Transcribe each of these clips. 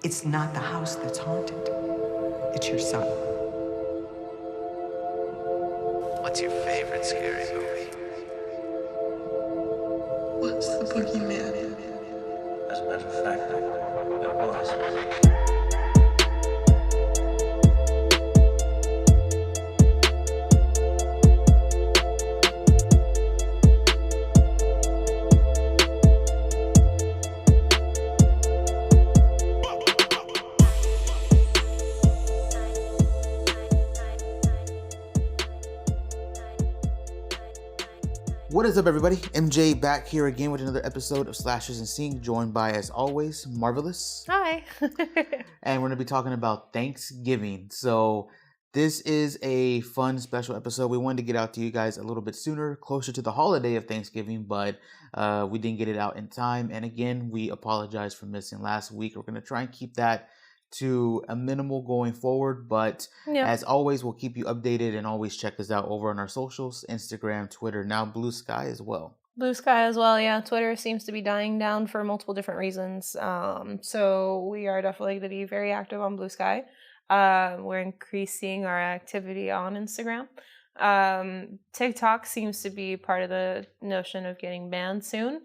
It's not the house that's haunted. It's your son. What's your favorite scary movie? What's the boogeyman? As a matter of fact, it was. What is up, everybody? MJ back here again with another episode of Slashers and Sing, joined by, as always, Marvalous. Hi. And we're going to be talking about Thanksgiving. So this is a fun special episode. We wanted to get out to you guys a little bit sooner, closer to the holiday of Thanksgiving, but we didn't get it out in time. And again, we apologize for missing last week. We're going to try and keep that to a minimal going forward, but as always, we'll keep you updated, and always check us out over on our socials, Instagram, Twitter, now Blue Sky as well. Blue Sky as well, yeah. Twitter seems to be dying down for multiple different reasons. So we are definitely going to be very active on Blue Sky. We're increasing our activity on Instagram. TikTok seems to be part of the notion of getting banned soon.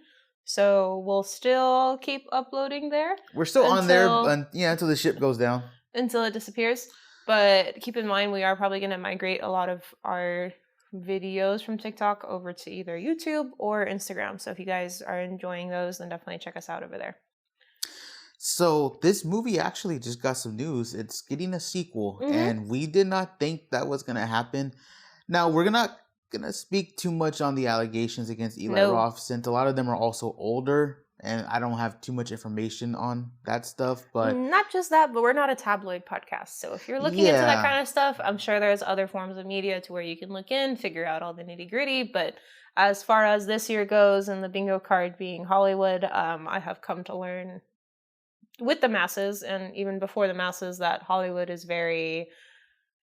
So we'll still keep uploading there. We're still on there, until the ship goes down. Until it disappears. But keep in mind, we are probably going to migrate a lot of our videos from TikTok over to either YouTube or Instagram. So if you guys are enjoying those, then definitely check us out over there. So this movie actually just got some news. It's getting a sequel, and we did not think that was going to happen. Now, we're not gonna speak too much on the allegations against Eli Roth, since a lot of them are also older, and I don't have too much information on that stuff. But not just that, but we're not a tabloid podcast, so if you're looking into that kind of stuff, I'm sure there's other forms of media to where you can look in, figure out all the nitty gritty. But as far as this year goes, and the bingo card being Hollywood, I have come to learn with the masses, and even before the masses, that Hollywood is very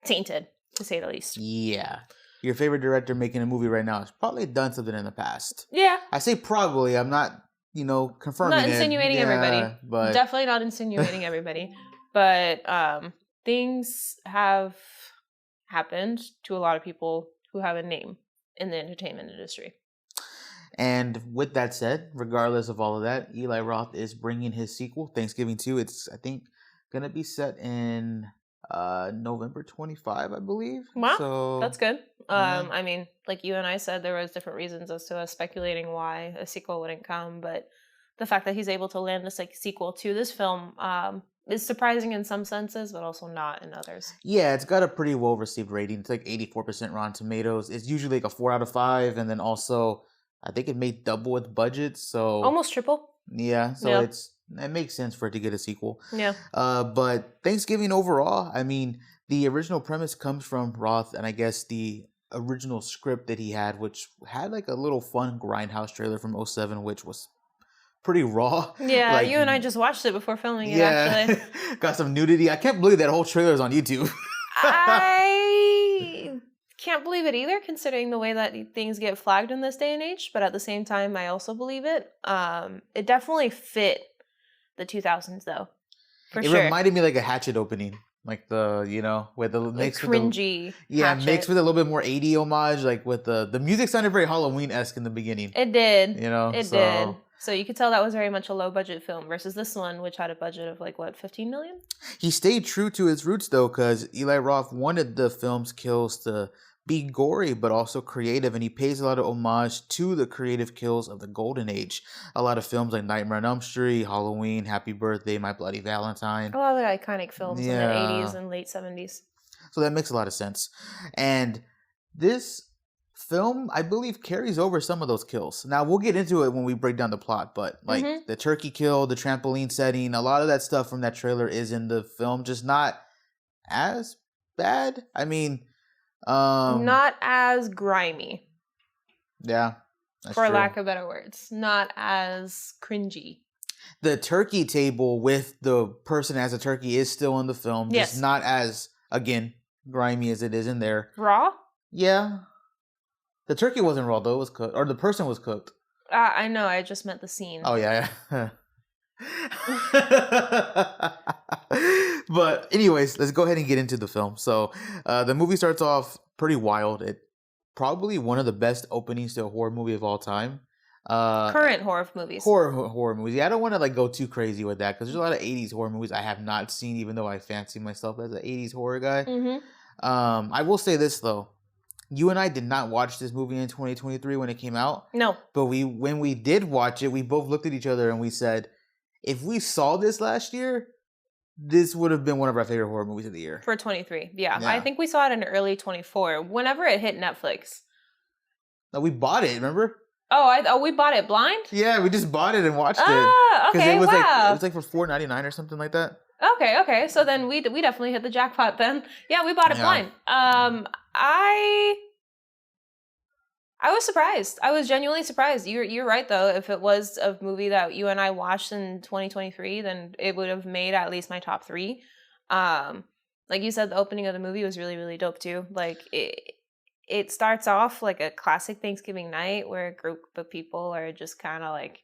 tainted, to say the least. Yeah. Your favorite director making a movie right now has probably done something in the past. Yeah. I say probably. I'm not, confirming it. Not insinuating everybody. But definitely not insinuating everybody. But things have happened to a lot of people who have a name in the entertainment industry. And with that said, regardless of all of that, Eli Roth is bringing his sequel, Thanksgiving 2. It's, I think, going to be set in November 25, I believe. Wow, so that's good. I mean, like you and I said, there was different reasons as to us speculating why a sequel wouldn't come, but the fact that he's able to land this sequel to this film is surprising in some senses, but also not in others. Yeah, it's got a pretty well received rating. It's like 84% Rotten Tomatoes. It's usually like a 4 out of 5, and then also I think it made double its budget, so almost triple. Yeah, so it makes sense for it to get a sequel. Yeah. But Thanksgiving overall, I mean, the original premise comes from Roth, and I guess the original script that he had, which had like a little fun Grindhouse trailer from 2007, which was pretty raw. Yeah, like, you and I just watched it before filming it, actually. Got some nudity. I can't believe that whole trailer is on YouTube. I can't believe it either, considering the way that things get flagged in this day and age. But at the same time, I also believe it. It definitely fit the 2000s, though. For sure. It reminded me like a Hatchet opening. Like the, with the mix with cringy. Hatchet. Mixed with a little bit more 80 homage. Like with the music sounded very Halloween-esque in the beginning. It did. It did. So you could tell that was very much a low-budget film versus this one, which had a budget of like, what, $15 million? He stayed true to his roots, though, because Eli Roth wanted the film's kills to be gory, but also creative, and he pays a lot of homage to the creative kills of the Golden Age. A lot of films like Nightmare on Elm Street, Halloween, Happy Birthday, My Bloody Valentine. A lot of the iconic films in the 80s and late 70s. So that makes a lot of sense. And this film, I believe, carries over some of those kills. Now, we'll get into it when we break down the plot, but like the turkey kill, the trampoline setting, a lot of that stuff from that trailer is in the film, just not as bad. I mean, not as grimy. Yeah. For lack of better words. Not as cringy. The turkey table with the person as a turkey is still in the film. Yes. Just not as, again, grimy as it is in there. Raw? Yeah. The turkey wasn't raw, though. It was cooked. Or the person was cooked. I know. I just meant the scene. Oh, yeah. But anyways, let's go ahead and get into the film. So the movie starts off pretty wild. It probably one of the best openings to a horror movie of all time. Current horror movies. Horror movies. Yeah, I don't want to like go too crazy with that because there's a lot of 80s horror movies I have not seen, even though I fancy myself as an 80s horror guy. I will say this though. You and I did not watch this movie in 2023 when it came out. No. But when we did watch it, we both looked at each other and we said, if we saw this last year, this would have been one of our favorite horror movies of the year. For 23. Yeah. I think we saw it in early 24. Whenever it hit Netflix. No, we bought it, remember? Oh, we bought it blind? Yeah, we just bought it and watched it. Oh, okay, it was wow. It was like for $4.99 or something like that. Okay. So then we definitely hit the jackpot then. Yeah, we bought it blind. I was surprised. I was genuinely surprised. You're right though. If it was a movie that you and I watched in 2023, then it would have made at least my top 3. Like you said, the opening of the movie was really, really dope too. Like it starts off like a classic Thanksgiving night where a group of people are just kind of like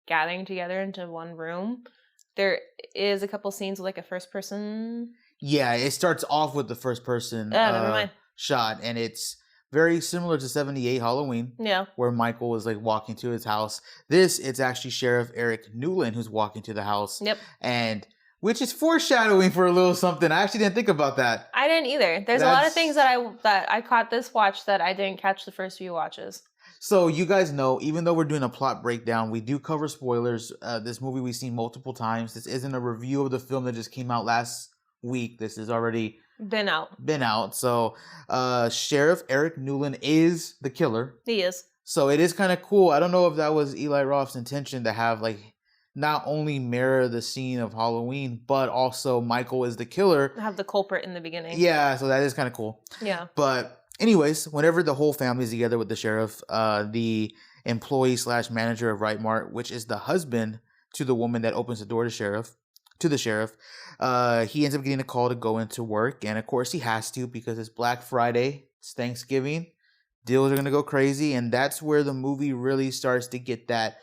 gathering together into one room. There is a couple scenes with like a first person. Yeah, it starts off with the first person shot, and it's very similar to 78 Halloween. Yeah. Where Michael was like walking to his house. It's actually Sheriff Eric Newland who's walking to the house. Yep. And which is foreshadowing for a little something. I actually didn't think about that. I didn't either. There's a lot of things that I caught this watch that I didn't catch the first few watches. So you guys know, even though we're doing a plot breakdown, we do cover spoilers. This movie we've seen multiple times. This isn't a review of the film that just came out last week. This is already been out. So Sheriff Eric Newland is the killer. He is. So it is kind of cool. I don't know if that was Eli Roth's intention to have like not only mirror the scene of Halloween, but also Michael is the killer. Have the culprit in the beginning. Yeah, so that is kind of cool. Yeah. But anyways, whenever the whole family's together with the sheriff, the employee / manager of Right Mart, which is the husband to the woman that opens the door to the sheriff, he ends up getting a call to go into work. And of course he has to because it's Black Friday, it's Thanksgiving, deals are going to go crazy. And that's where the movie really starts to get that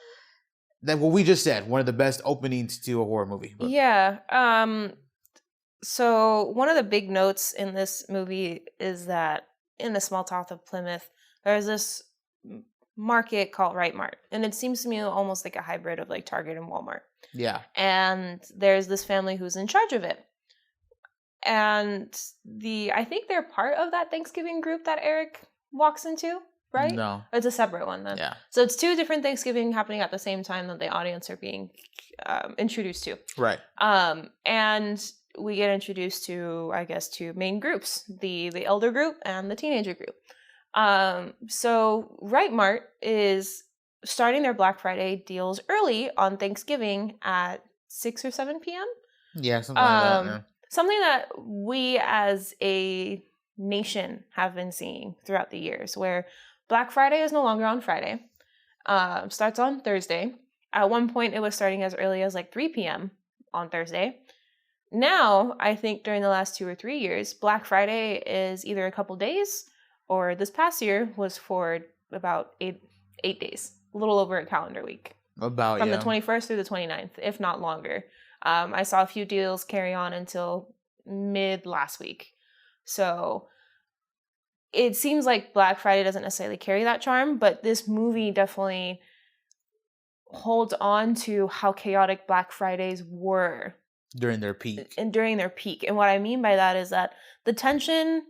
what we just said, one of the best openings to a horror movie. But. Yeah. So one of the big notes in this movie is that in the small town of Plymouth, there's this market called Right Mart. And it seems to me almost like a hybrid of like Target and Walmart. Yeah. And there's this family who's in charge of it. And I think they're part of that Thanksgiving group that Eric walks into, right? No. It's a separate one then. Yeah. So it's 2 different Thanksgiving happening at the same time that the audience are being introduced to. Right. And we get introduced to, I guess, 2 main groups, the elder group and the teenager group. So Right Mart is starting their Black Friday deals early on Thanksgiving at 6 or 7 p.m. Yeah, something like that. Yeah. Something that we as a nation have been seeing throughout the years, where Black Friday is no longer on Friday. Starts on Thursday. At one point, it was starting as early as like 3 p.m. on Thursday. Now, I think during the last 2 or 3 years, Black Friday is either a couple days, or this past year was for about 8 days, a little over a calendar week. From the 21st through the 29th, if not longer. I saw a few deals carry on until mid last week. So it seems like Black Friday doesn't necessarily carry that charm, but this movie definitely holds on to how chaotic Black Fridays were. During their peak. And what I mean by that is that the tension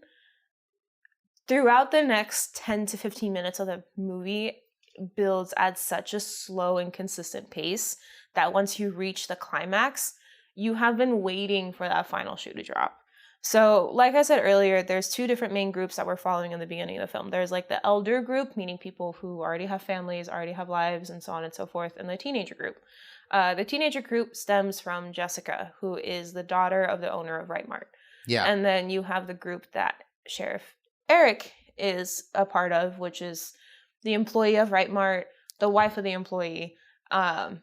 throughout the next 10 to 15 minutes of the movie builds at such a slow and consistent pace that once you reach the climax, you have been waiting for that final shoe to drop. So, like I said earlier, there's 2 different main groups that we're following in the beginning of the film. There's like the elder group, meaning people who already have families, already have lives, and so on and so forth, and the teenager group. The teenager group stems from Jessica, who is the daughter of the owner of Right Mart. Yeah. And then you have the group that Sheriff Eric is a part of, which is the employee of Right Mart, the wife of the employee, and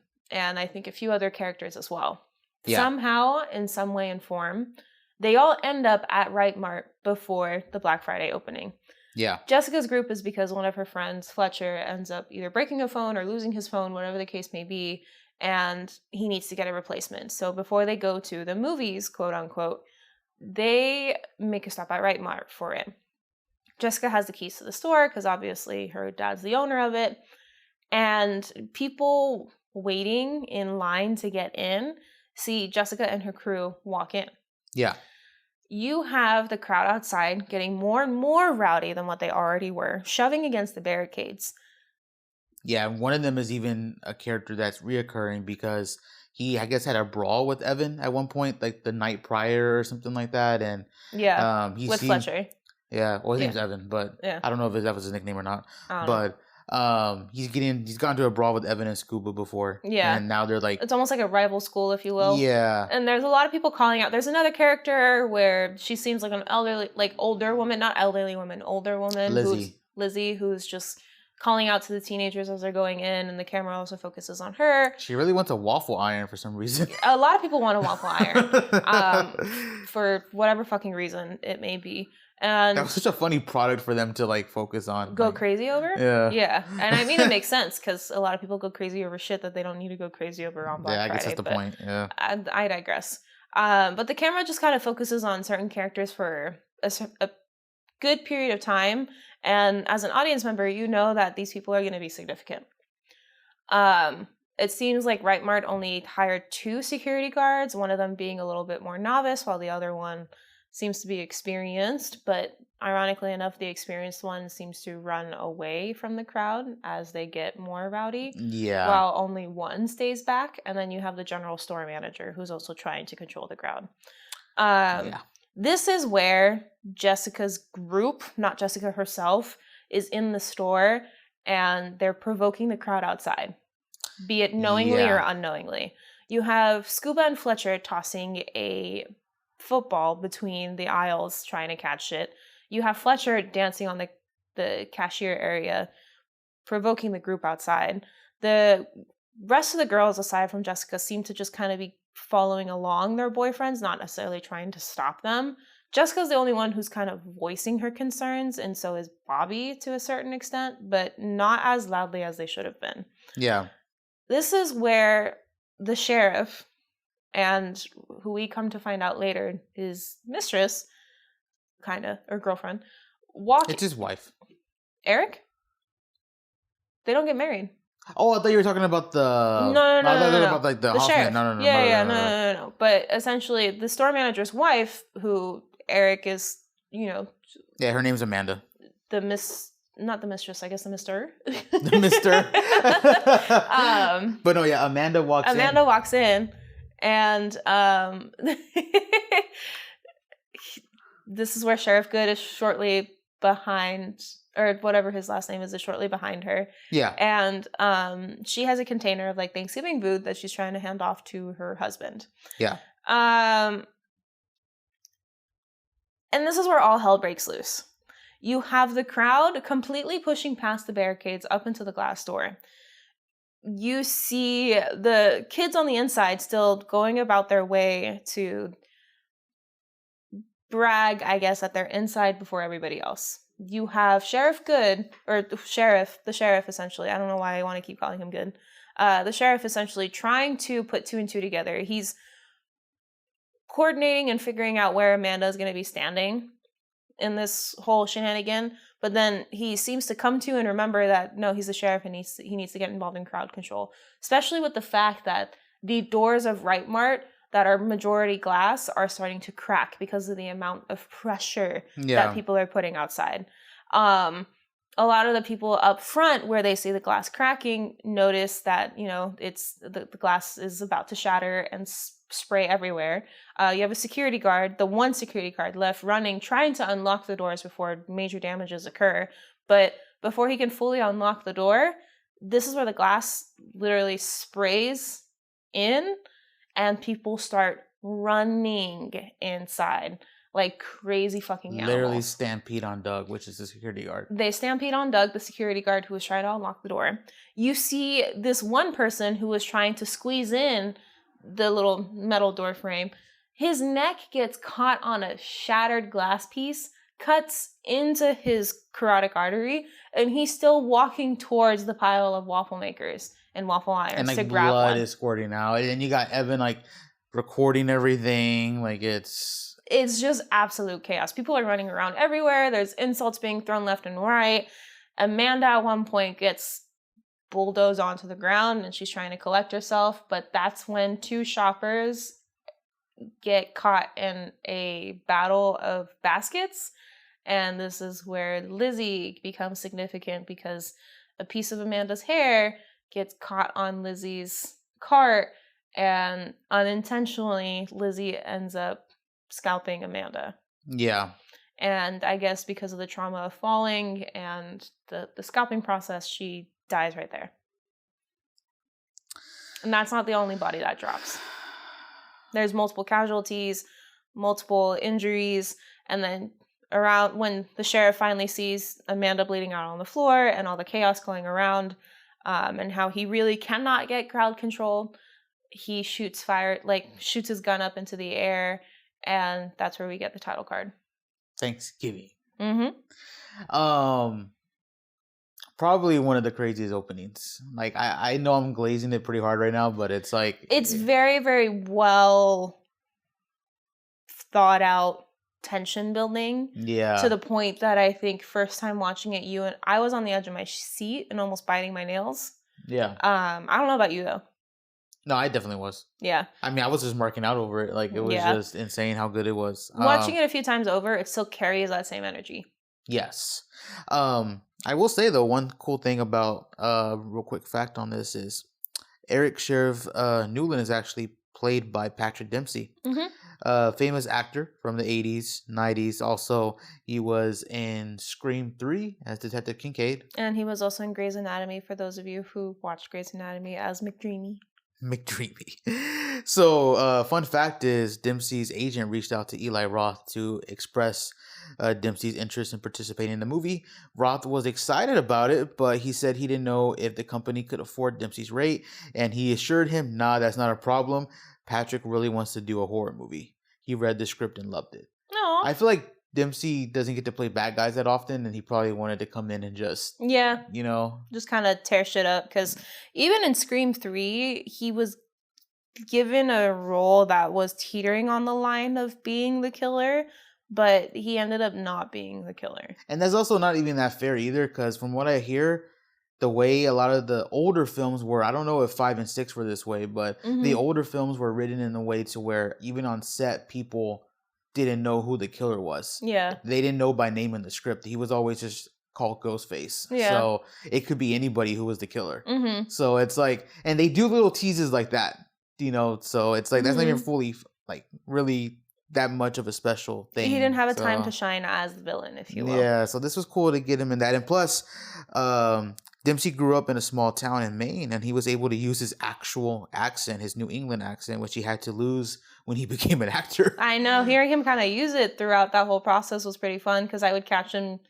I think a few other characters as well. Yeah. Somehow, in some way and form, they all end up at Right Mart before the Black Friday opening. Yeah. Jessica's group is because one of her friends, Fletcher, ends up either breaking a phone or losing his phone, whatever the case may be, and he needs to get a replacement. So before they go to the movies, quote unquote, they make a stop at Right Mart for it. Jessica has the keys to the store because obviously her dad's the owner of it. And people waiting in line to get in see Jessica and her crew walk in. Yeah. You have the crowd outside getting more and more rowdy than what they already were, shoving against the barricades. Yeah, one of them is even a character that's reoccurring because he, I guess, had a brawl with Evan at one point, like the night prior or something like that. And with Fletcher. Yeah, well, his name's Evan, but I don't know if that was his nickname or not. But he's gotten to a brawl with Evan and Scuba before. Yeah, and now they're like, it's almost like a rival school, if you will. Yeah, and there's a lot of people calling out. There's another character where she seems like an elderly, like older woman, not elderly woman, older woman, Lizzie, who's just calling out to the teenagers as they're going in, and the camera also focuses on her. She really wants a waffle iron for some reason. A lot of people want a waffle iron, for whatever fucking reason it may be. And that was such a funny product for them to like focus on. Go crazy over? Yeah. And I mean, it makes sense because a lot of people go crazy over shit that they don't need to go crazy over on Black Friday. I guess that's the point. Yeah. I digress. But the camera just kind of focuses on certain characters for a good period of time. And as an audience member, you know that these people are going to be significant. It seems like Right Mart only hired 2 security guards, one of them being a little bit more novice, while the other one seems to be experienced, but ironically enough, the experienced one seems to run away from the crowd as they get more rowdy. Yeah. While only one stays back, and then you have the general store manager who's also trying to control the crowd. This is where Jessica's group, not Jessica herself, is in the store, and they're provoking the crowd outside, be it knowingly or unknowingly. You have Scuba and Fletcher tossing a football between the aisles trying to catch it. You have Fletcher dancing on the cashier area, provoking the group outside. The rest of the girls, aside from Jessica, seem to just kind of be following along their boyfriends, not necessarily trying to stop them. Jessica's the only one who's kind of voicing her concerns, and so is Bobby to a certain extent, but not as loudly as they should have been. Yeah. This is where the sheriff, and who we come to find out later, his mistress, or girlfriend, It's his wife. Eric? They don't get married. Oh, I thought you were talking about the... No. About like the sheriff. No. No. But essentially, the store manager's wife, who Eric is, Yeah, her name's Amanda. Not the mistress, I guess the mister. The mister. But no, yeah, Amanda walks in. And this is where Sheriff Good is shortly behind, or whatever his last name is shortly behind her. Yeah. And she has a container of like Thanksgiving food that she's trying to hand off to her husband. Yeah. And this is where all hell breaks loose. You have the crowd completely pushing past the barricades up into the glass door. You see the kids on the inside still going about their way to brag, I guess, that they're inside before everybody else. You have Sheriff Good, or the sheriff essentially. I don't know why I want to keep calling him Good. The sheriff essentially trying to put 2 and 2 together. He's coordinating and figuring out where Amanda is going to be standing in this whole shenanigan. But then he seems to come to and remember that, no, he's the sheriff and he needs to get involved in crowd control. Especially with the fact that the doors of Right Mart that are majority glass are starting to crack because of the amount of pressure that people are putting outside. A lot of the people up front where they see the glass cracking notice that, it's the glass is about to shatter and spray everywhere. You have a security guard, the one security guard left running, trying to unlock the doors before major damages occur. But before he can fully unlock the door, this is where the glass literally sprays in and people start running inside like crazy fucking animals. Literally stampede on Doug, which is the security guard. They stampede on Doug, the security guard who was trying to unlock the door. You see this one person who was trying to squeeze in the little metal door frame. His neck gets caught on a shattered glass piece, cuts into his carotid artery, and he's still walking towards the pile of waffle makers. and waffle irons and like to grab blood one. is squirting out, and then you got Evan like recording everything. Like it's just absolute chaos. People are running around everywhere. There's insults being thrown left and right. Amanda at one point gets bulldozed onto the ground and she's trying to collect herself, but that's when two shoppers get caught in a battle of baskets, and this is where Lizzie becomes significant because a piece of Amanda's hair gets caught on Lizzie's cart, and unintentionally Lizzie ends up scalping Amanda. yeah. And I guess because of the trauma of falling and the scalping process, she dies right there. And that's not the only body that drops. There's multiple casualties, multiple injuries, and then around when the sheriff finally sees Amanda bleeding out on the floor and all the chaos going around, and how he really cannot get crowd control, he shoots his gun up into the air, and that's where we get the title card. Thanksgiving. Mm-hmm. Probably one of the craziest openings. Like I know I'm glazing it pretty hard right now, but it's like it's very, very well thought out tension building. Yeah. To the point that I think first time watching it, I was on the edge of my seat and almost biting my nails. Yeah. I don't know about you though. No, I definitely was. Yeah. I mean, I was just marking out over it. Like, it was just insane how good it was. Watching it a few times over, it still carries that same energy. Yes. I will say, though, one cool thing about, real quick fact on this is Eric Sheriff Newland is actually played by Patrick Dempsey. Famous actor from the 80s, 90s. Also, he was in Scream 3 as Detective Kincaid. And he was also in Grey's Anatomy, for those of you who watched Grey's Anatomy, as McDreamy. So, fun fact is Dempsey's agent reached out to Eli Roth to express Dempsey's interest in participating in the movie. Roth was excited about it, but he said he didn't know if the company could afford Dempsey's rate, and he assured him, nah, that's not a problem. Patrick really wants to do a horror movie. He read the script and loved it. Aww. I feel like Dempsey doesn't get to play bad guys that often, and he probably wanted to come in and just, just kind of tear shit up. Because even in Scream 3, he was given a role that was teetering on the line of being the killer, but he ended up not being the killer. And that's also not even that fair either, because from what I hear, the way a lot of the older films were, I don't know if 5 and 6 were this way, but the older films were written in a way to where even on set, people didn't know who the killer was. Yeah. They didn't know by name in the script. He was always just called Ghostface. Yeah. So it could be anybody who was the killer. So it's like, and they do little teases like that, so it's like, that's not even fully, like, really that much of a special thing. He didn't have a time to shine as the villain, if you will. Yeah, so this was cool to get him in that. And plus, Dempsey grew up in a small town in Maine, and he was able to use his actual accent, his New England accent, which he had to lose when he became an actor. I know. Hearing him kind of use it throughout that whole process was pretty fun, because I would catch him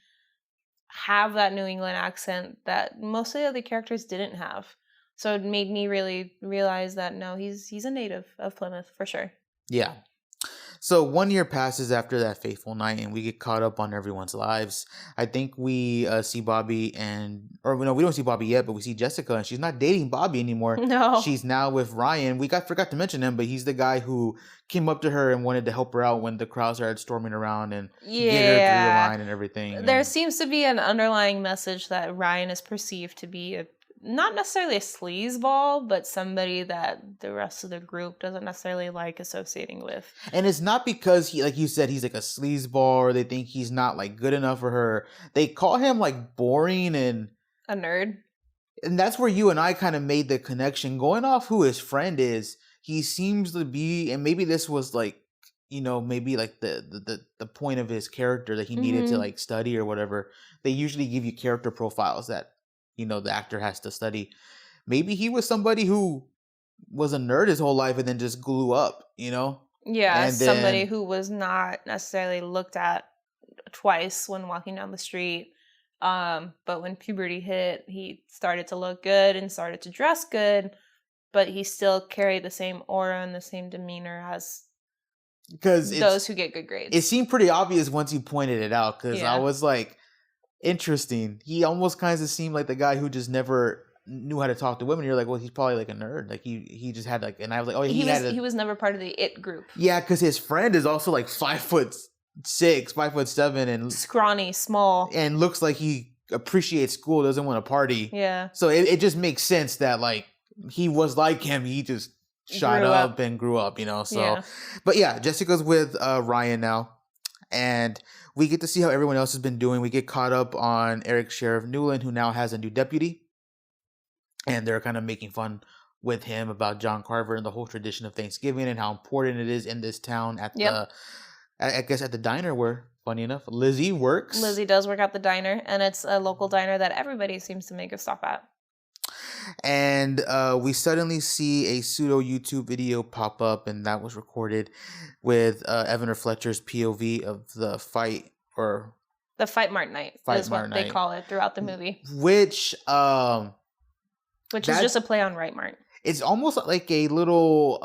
have that New England accent that most of the other characters didn't have. So it made me really realize that, no, he's a native of Plymouth, for sure. Yeah. So 1 year passes after that fateful night, and we get caught up on everyone's lives. I think we see Bobby we don't see Bobby yet, but we see Jessica, and she's not dating Bobby anymore. No. She's now with Ryan. Forgot to mention him, but he's the guy who came up to her and wanted to help her out when the crowd started storming around and get her through the line and everything. There seems to be an underlying message that Ryan is perceived to be not necessarily a sleazeball, but somebody that the rest of the group doesn't necessarily like associating with. And it's not because he, like you said, he's like a sleazeball, or they think he's not like good enough for her. They call him like boring and a nerd. And that's where you and I kind of made the connection. Going off who his friend is, he seems to be, and maybe this was like, maybe like the point of his character that he needed to like study or whatever. They usually give you character profiles that the actor has to study. Maybe he was somebody who was a nerd his whole life and then just grew up, Yeah, and somebody who was not necessarily looked at twice when walking down the street. But when puberty hit, he started to look good and started to dress good, but he still carried the same aura and the same demeanor as those who get good grades. It seemed pretty obvious once you pointed it out, because I was like, interesting. He almost kind of seemed like the guy who just never knew how to talk to women. You're like, well, he's probably like a nerd. Like he just had like, and I was like, oh, he was never part of the it group. Yeah, because his friend is also like 5'6", 5'7", and scrawny, small, and looks like he appreciates school, doesn't want to party. Yeah. So it just makes sense that like he was like him. He just shot up and grew up, you know. So, yeah. But yeah, Jessica's with Ryan now, and we get to see how everyone else has been doing. We get caught up on Eric Sheriff Newland, who now has a new deputy, and they're kind of making fun with him about John Carver and the whole tradition of Thanksgiving and how important it is in this town at the, I guess at the diner where, funny enough, Lizzie works. Lizzie does work at the diner, and it's a local diner that everybody seems to make a stop at. And we suddenly see a pseudo YouTube video pop up, and that was recorded with Evan or Fletcher's POV of the fight, or the Fight Mart night is what they call it throughout the movie. Which is just a play on Right Mart. It's almost like a little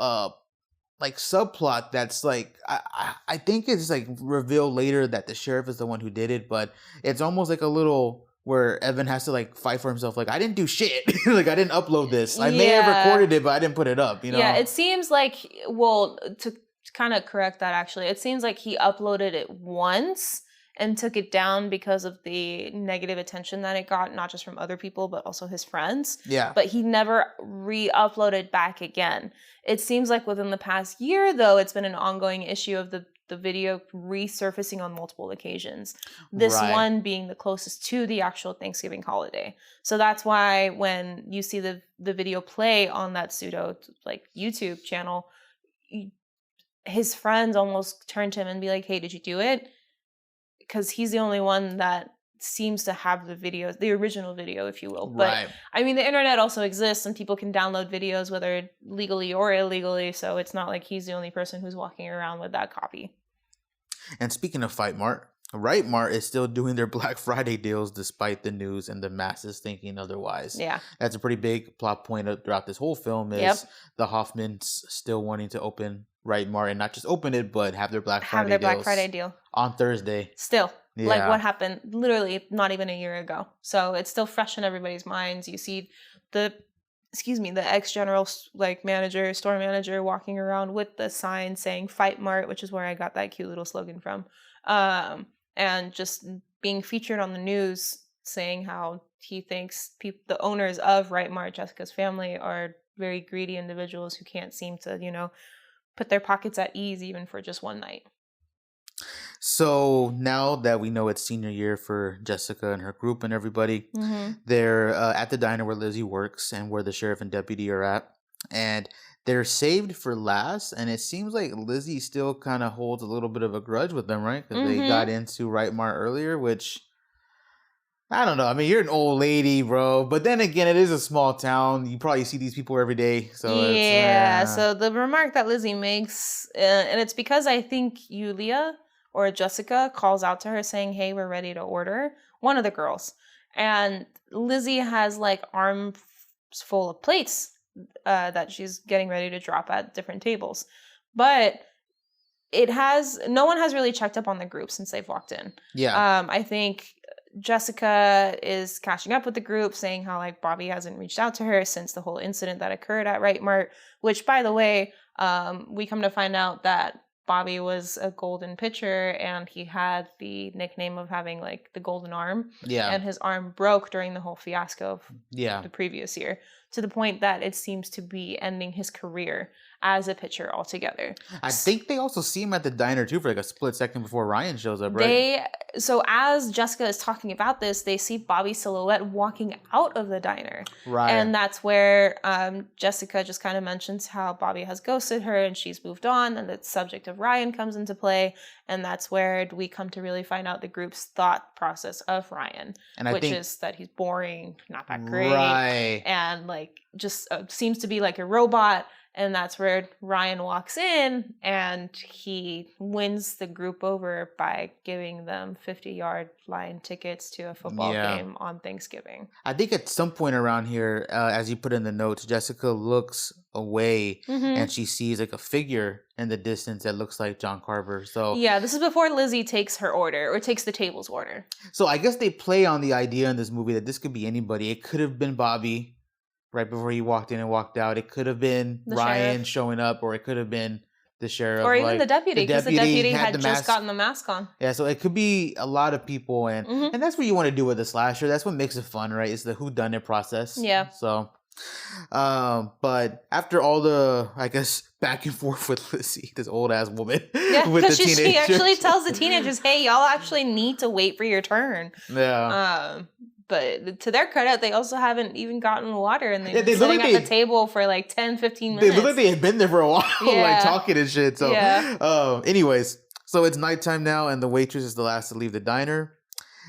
like subplot that's like I think it's like revealed later that the sheriff is the one who did it, but it's almost like a little where Evan has to like fight for himself. Like, I didn't do shit. Like, I didn't upload this. I may have recorded it, but I didn't put it up, you know? Yeah, it seems like, well, to kind of correct that actually, it seems like he uploaded it once and took it down because of the negative attention that it got, not just from other people, but also his friends. Yeah. But he never re-uploaded back again. It seems like within the past year, though, it's been an ongoing issue of the video resurfacing on multiple occasions. This one being the closest to the actual Thanksgiving holiday. So that's why when you see the video play on that pseudo like YouTube channel, his friends almost turn to him and be like, hey, did you do it? Because he's the only one that seems to have the video, the original video, if you will. But I mean, the internet also exists and people can download videos, whether legally or illegally. So it's not like he's the only person who's walking around with that copy. And speaking of Fight Mart, Right Mart is still doing their Black Friday deals despite the news and the masses thinking otherwise. Yeah. That's a pretty big plot point throughout this whole film is the Hoffmans still wanting to open Right Mart and not just open it, but have their Black Friday deal on Thursday. Still. Yeah. Like what happened literally not even a year ago. So it's still fresh in everybody's minds. You see the ex-general like store manager walking around with the sign saying Fight Mart, which is where I got that cute little slogan from. And just being featured on the news saying how he thinks the owners of Right Mart, Jessica's family, are very greedy individuals who can't seem to, you know, put their pockets at ease even for just one night. So now that we know it's senior year for Jessica and her group and everybody, they're at the diner where Lizzie works and where the sheriff and deputy are at. And they're saved for last. And it seems like Lizzie still kind of holds a little bit of a grudge with them, right? Because they got into Right Mart earlier, which, I don't know. I mean, you're an old lady, bro. But then again, it is a small town. You probably see these people every day. So So the remark that Lizzie makes, and it's because I think Yulia or Jessica calls out to her saying, hey, we're ready to order. One of the girls. And Lizzie has like arms full of plates that she's getting ready to drop at different tables. But no one has really checked up on the group since they've walked in. Yeah. I think Jessica is catching up with the group, saying how like Bobby hasn't reached out to her since the whole incident that occurred at Right Mart, which, by the way, we come to find out that Bobby was a golden pitcher and he had the nickname of having like the golden arm. Yeah. And his arm broke during the whole fiasco of the previous year, to the point that it seems to be ending his career as a pitcher altogether. I think they also see him at the diner too for like a split second before Ryan shows up, right? So as Jessica is talking about this, they see Bobby's silhouette walking out of the diner. Right. And that's where Jessica just kind of mentions how Bobby has ghosted her and she's moved on, and the subject of Ryan comes into play. And that's where we come to really find out the group's thought process of Ryan, which is that he's boring, not that great, and like just seems to be like a robot. And that's where Ryan walks in and he wins the group over by giving them 50-yard line tickets to a football game on Thanksgiving. I think at some point around here, as you put in the notes, Jessica looks away and she sees like a figure in the distance that looks like John Carver. So yeah, this is before Lizzie takes her order or takes the table's order. So I guess they play on the idea in this movie that this could be anybody. It could have been Bobby. right before he walked in and walked out. It could have been The Ryan sheriff. showing up, or it could have been the sheriff, Or even like, the deputy, because the deputy had the just mask. gotten the mask on. Yeah, so it could be a lot of people, and Mhm. and that's what you want to do with a slasher. That's what makes it fun, right? It's the whodunit process. Yeah. So, but after all the, I guess, back and forth with Lizzie, this old ass woman, Yeah, with the because she teenagers. actually tells the teenagers, "Hey, y'all actually need to wait for your turn." Yeah. But to their credit, they also haven't even gotten water, and they've Yeah, been they look sitting like at the table for like 10, 15 minutes. They look like they had been there for a while, Yeah. like talking and shit. So, Yeah. Anyways, so it's nighttime now, and the waitress is the last to leave the diner,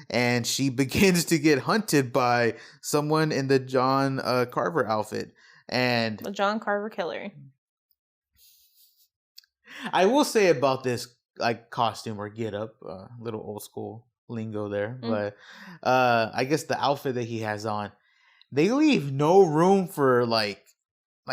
and she begins to get hunted by someone in the John Carver outfit. And The John Carver killer. I will say about this, like, costume or get up, little old school lingo there, but I guess the outfit that he has on, they leave no room for like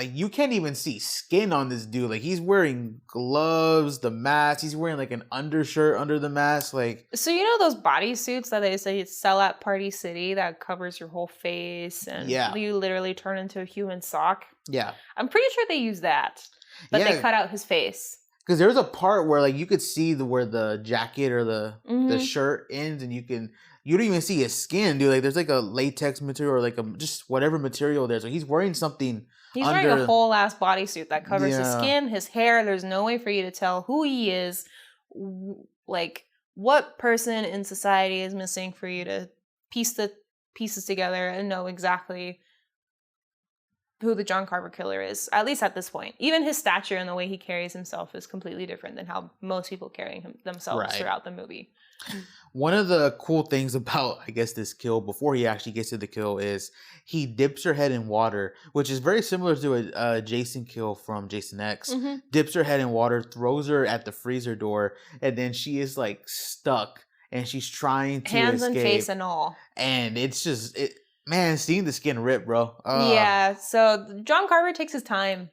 you can't even see skin on this dude. Like, he's wearing gloves, the mask, he's wearing like an undershirt under the mask, like. So you know those bodysuits that they say sell at Party City that covers your whole face and you literally turn into a human sock? Yeah. I'm pretty sure they use that, but they cut out his face. Because there's a part where like you could see where the jacket or the shirt ends, and you don't even see his skin, dude. Like, there's like a latex material or like just whatever material there. So he's wearing something. He's wearing a whole ass bodysuit that covers his skin, his hair. There's no way for you to tell who he is. Like, what person in society is missing for you to piece the pieces together and know exactly who the John Carver killer is, at least at this point. Even his stature and the way he carries himself is completely different than how most people carry themselves throughout the movie. One of the cool things about, I guess, this kill, before he actually gets to the kill, is he dips her head in water, which is very similar to a Jason kill from Jason X. Dips her head in water, throws her at the freezer door, and then she is like stuck, and she's trying to hands escape. And face and all. And it's just... Man, seeing the skin rip, bro. Yeah, so John Carver takes his time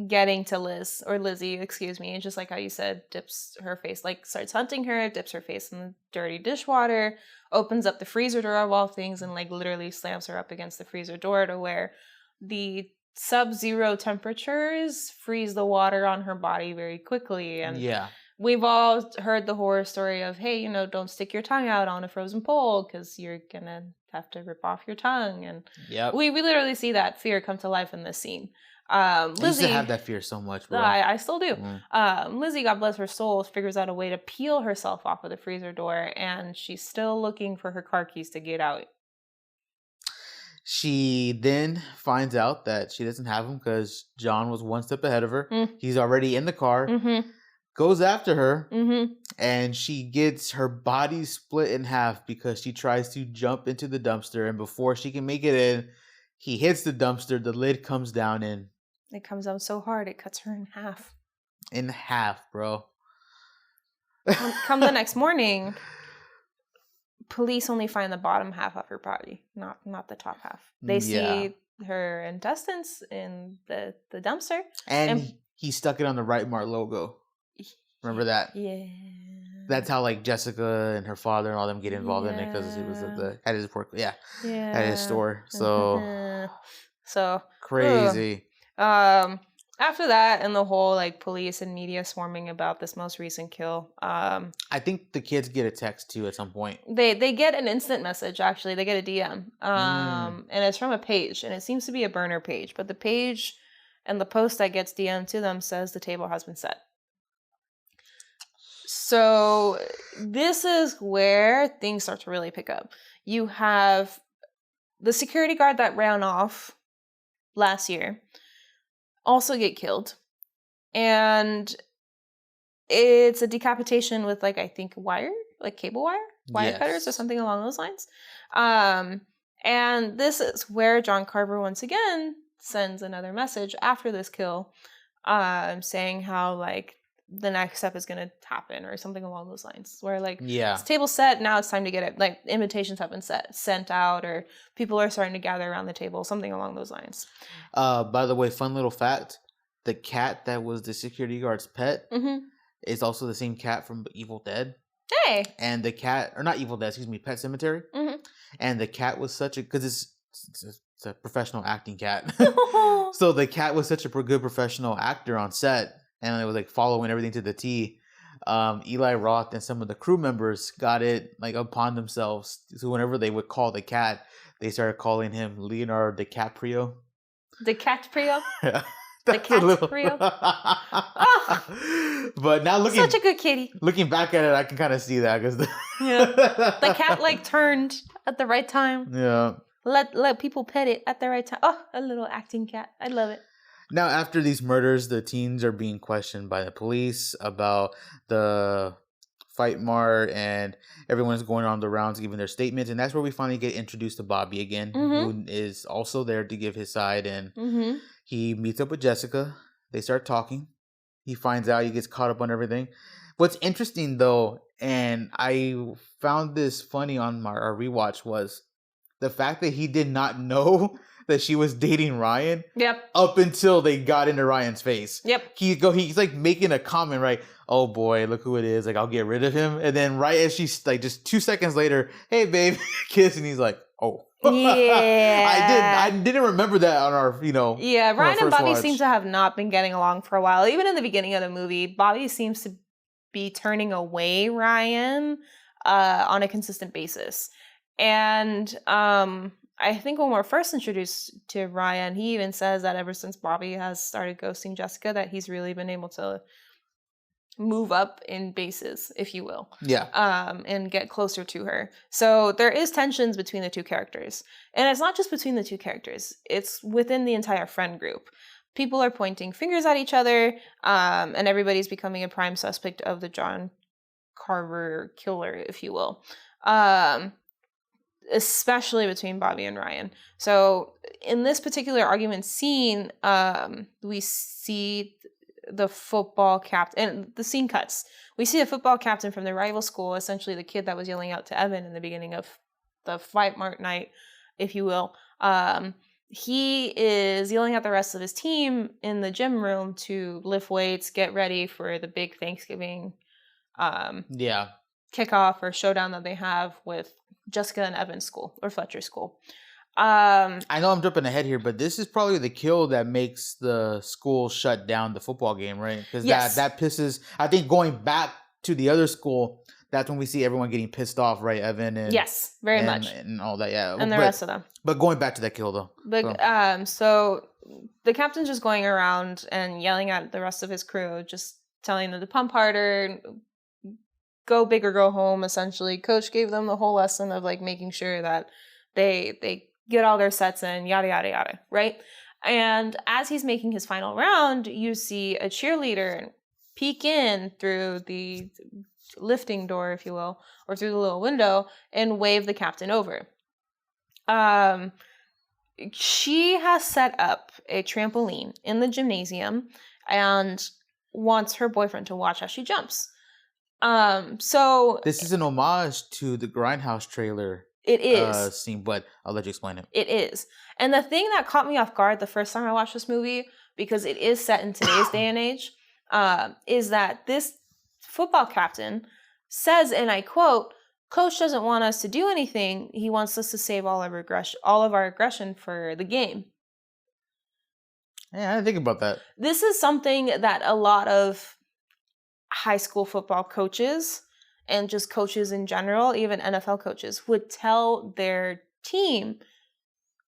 getting to Lizzie, excuse me, just like how you said, dips her face, like starts hunting her, dips her face in the dirty dishwater, opens up the freezer door of all things, and like literally slams her up against the freezer door to where the sub-zero temperatures freeze the water on her body very quickly. And we've all heard the horror story of, hey, don't stick your tongue out on a frozen pole because you're gonna have to rip off your tongue. And we literally see that fear come to life in this scene. Lizzie, I used to have that fear so much, bro. I still do. Lizzie, God bless her soul, figures out a way to peel herself off of the freezer door, and she's still looking for her car keys to get out. She then finds out that she doesn't have them because John was one step ahead of her. He's already in the car. Goes after her, and she gets her body split in half because she tries to jump into the dumpster, and before she can make it in, he hits the dumpster, the lid comes down, and it comes down so hard it cuts her in half. In half, bro. Come the next morning, police only find the bottom half of her body, not the top half. They see her intestines in the dumpster, and he stuck it on the Right Mart logo. Remember that? Yeah. That's how like Jessica and her father and all them get involved in it, because it was at his work. At his store. So crazy. After that, and the whole like police and media swarming about this most recent kill. I think the kids get a text too at some point. They get an instant message. Actually, they get a DM. And it's from a page, and it seems to be a burner page, but the page and the post that gets DM'd to them says the table has been set. So this is where things start to really pick up. You have the security guard that ran off last year also get killed. And it's a decapitation with like, I think cable wire cutters or something along those lines. And this is where John Carver once again sends another message after this kill, saying how like the next step is going to happen or something along those lines, where like this table's set, now it's time to get it, like invitations have been sent out, or people are starting to gather around the table, something along those lines. By the way, fun little fact, the cat that was the security guard's pet is also the same cat from Evil Dead. Hey! And the cat, or not Evil Dead, excuse me, Pet Sematary. And the cat was because it's It's a professional acting cat. So the cat was such a good professional actor on set, and it was like following everything to the T. Eli Roth and some of the crew members got it like upon themselves. So whenever they would call the cat, they started calling him Leonardo DiCaprio. DiCaprio? The DiCaprio? But now such a good kitty. Looking back at it, I can kind of see that because the cat like turned at the right time. Yeah. Let people pet it at the right time. Oh, a little acting cat. I love it. Now, after these murders, the teens are being questioned by the police about the fight mart, and everyone's going on the rounds giving their statements. And that's where we finally get introduced to Bobby again, who is also there to give his side. And he meets up with Jessica. They start talking. He finds out, he gets caught up on everything. What's interesting, though, and I found this funny on our rewatch, was the fact that he did not know that she was dating Ryan. Yep. Up until they got into Ryan's face. Yep. He's like making a comment, right? Oh boy, look who it is. Like, I'll get rid of him. And then right as she's like, just 2 seconds later, hey babe, kiss. And he's like, oh. Yeah. I didn't remember that on our, Yeah, Ryan and Bobby watch. seem to have not been getting along for a while. Even in the beginning of the movie, Bobby seems to be turning away Ryan on a consistent basis. And I think when we're first introduced to Ryan, he even says that ever since Bobby has started ghosting Jessica, that he's really been able to move up in bases, if you will. Yeah. And get closer to her. So there is tensions between the two characters. And it's not just between the two characters. It's within the entire friend group. People are pointing fingers at each other, and everybody's becoming a prime suspect of the John Carver killer, if you will. Especially between Bobby and Ryan. So in this particular argument scene, we see the football captain, and the scene cuts. We see a football captain from the rival school, essentially the kid that was yelling out to Evan in the beginning of the fight mart night, if you will. He is yelling at the rest of his team in the gym room to lift weights, get ready for the big Thanksgiving kickoff or showdown that they have with Jessica and Evan's school, or Fletcher's school. I know I'm jumping ahead here, but this is probably the kill that makes the school shut down the football game, right? Because that pisses. I think going back to the other school, that's when we see everyone getting pissed off, right? Evan and yes, very much, and all that, yeah, and the rest of them. But going back to that kill though, so the captain's just going around and yelling at the rest of his crew, just telling them to pump harder, go big or go home. Essentially, coach gave them the whole lesson of like making sure that they get all their sets in, yada yada yada, right? And as he's making his final round, you see a cheerleader peek in through the lifting door, if you will, or through the little window, and wave the captain over. She has set up a trampoline in the gymnasium and wants her boyfriend to watch how she jumps. So this is an homage to the Grindhouse trailer. It is scene, but I'll let you explain it. It is. And the thing that caught me off guard the first time I watched this movie, because it is set in today's day and age, is that this football captain says, and I quote, "Coach doesn't want us to do anything. He wants us to save all of our aggression for the game." Yeah, I didn't think about that. This is something that a lot of high school football coaches and just coaches in general, even NFL coaches, would tell their team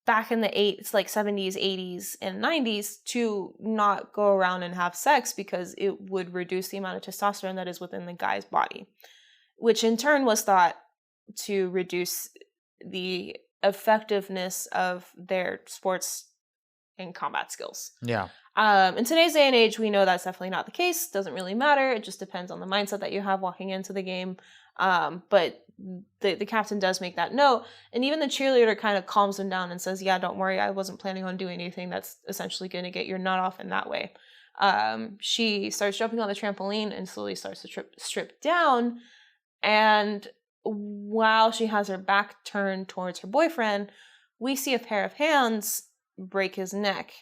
back in the 70s, 80s, and 90s to not go around and have sex because it would reduce the amount of testosterone that is within the guy's body, which in turn was thought to reduce the effectiveness of their sports and combat skills. Yeah. In today's day and age, we know that's definitely not the case. Doesn't really matter. It just depends on the mindset that you have walking into the game. But the captain does make that note. And even the cheerleader kind of calms him down and says, yeah, don't worry. I wasn't planning on doing anything that's essentially going to get your nut off in that way. She starts jumping on the trampoline and slowly starts to strip down. And while she has her back turned towards her boyfriend, we see a pair of hands break his neck.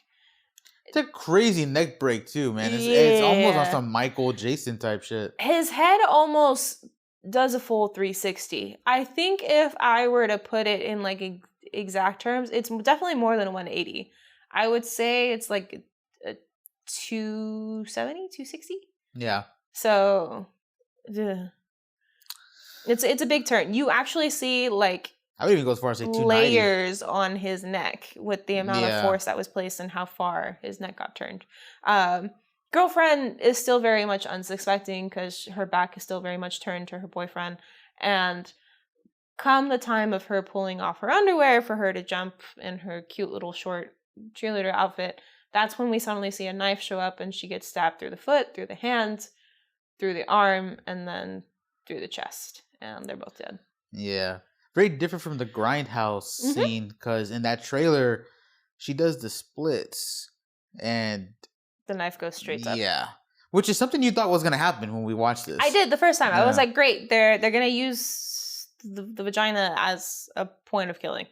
It's a crazy neck break too, man. It's almost on some Michael Jason type shit. His head almost does a full 360. I think if I were to put it in like exact terms. It's definitely more than 180. I would say it's like a 270, 260. Yeah. So it's a big turn. You actually see like I would even go as far as say 290. layers on his neck with the amount of force that was placed and how far his neck got turned. Girlfriend is still very much unsuspecting because her back is still very much turned to her boyfriend. And come the time of her pulling off her underwear for her to jump in her cute little short cheerleader outfit, that's when we suddenly see a knife show up and she gets stabbed through the foot, through the hand, through the arm, and then through the chest. And they're both dead. Yeah. Very different from the grindhouse scene, because in that trailer, she does the splits and the knife goes straight up. Yeah. Which is something you thought was going to happen when we watched this. I did the first time. Yeah. I was like, great, they're going to use the vagina as a point of killing.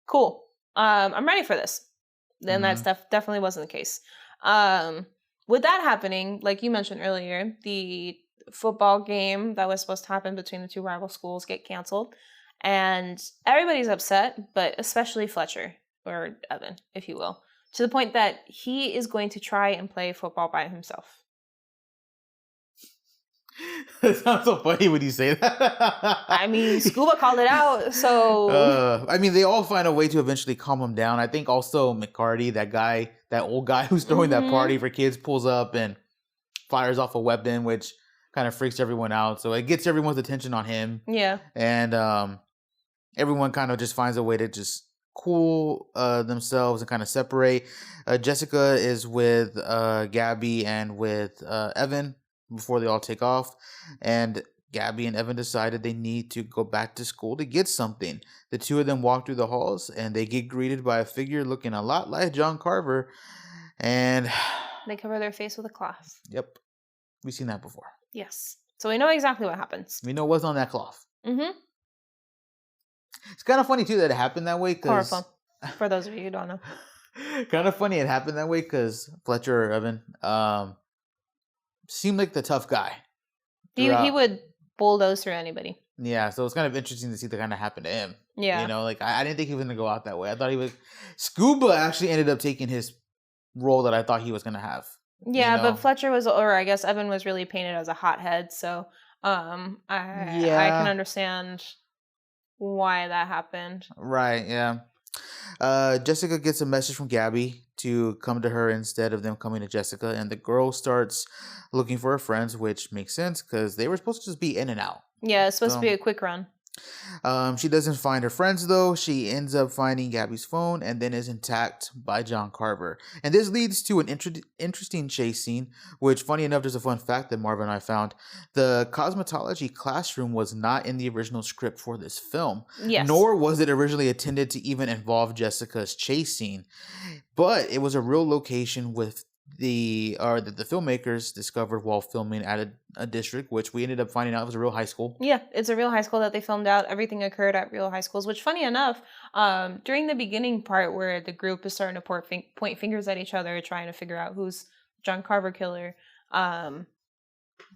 Cool. I'm ready for this. And that stuff definitely wasn't the case. With that happening, like you mentioned earlier, the football game that was supposed to happen between the two rival schools get canceled. And everybody's upset, but especially Fletcher, or Evan, if you will, to the point that he is going to try and play football by himself. It sounds so funny when you say that. I mean, Scuba called it out, so... I mean, they all find a way to eventually calm him down. I think also McCarty, that old guy who's throwing that party for kids, pulls up and fires off a weapon, which kind of freaks everyone out. So it gets everyone's attention on him. Yeah. And everyone kind of just finds a way to just cool themselves and kind of separate. Jessica is with Gabby and with Evan before they all take off. And Gabby and Evan decided they need to go back to school to get something. The two of them walk through the halls and they get greeted by a figure looking a lot like John Carver. And they cover their face with a cloth. Yep. We've seen that before. Yes. So we know exactly what happens. We know what's on that cloth. Mm-hmm. It's kind of funny, too, that it happened that way. Horrible. For those of you who don't know. Kind of funny it happened that way because Fletcher or Evan seemed like the tough guy. He would bulldoze through anybody. Yeah, so it's kind of interesting to see that kind of happen to him. Yeah. You know, like, I didn't think he was going to go out that way. I thought he was... Scuba actually ended up taking his role that I thought he was going to have. Yeah, you know? But Fletcher was, or I guess Evan was really painted as a hothead, so I can understand why that happened. Right, yeah. Jessica gets a message from Gabby to come to her instead of them coming to Jessica, and the girl starts looking for her friends, which makes sense because they were supposed to just be in and out. Yeah, it's supposed to be a quick run. She doesn't find her friends, though. She ends up finding Gabby's phone and then is attacked by John Carver. And this leads to an interesting chase scene, which, funny enough, there's a fun fact that Marvin and I found. The cosmetology classroom was not in the original script for this film. Yes. Nor was it originally intended to even involve Jessica's chase scene. But it was a real location that the filmmakers discovered while filming at a district, which we ended up finding out was a real high school. Yeah, it's a real high school that they filmed out. Everything occurred at real high schools, which, funny enough, during the beginning part where the group is starting to point fingers at each other, trying to figure out who's John Carver killer,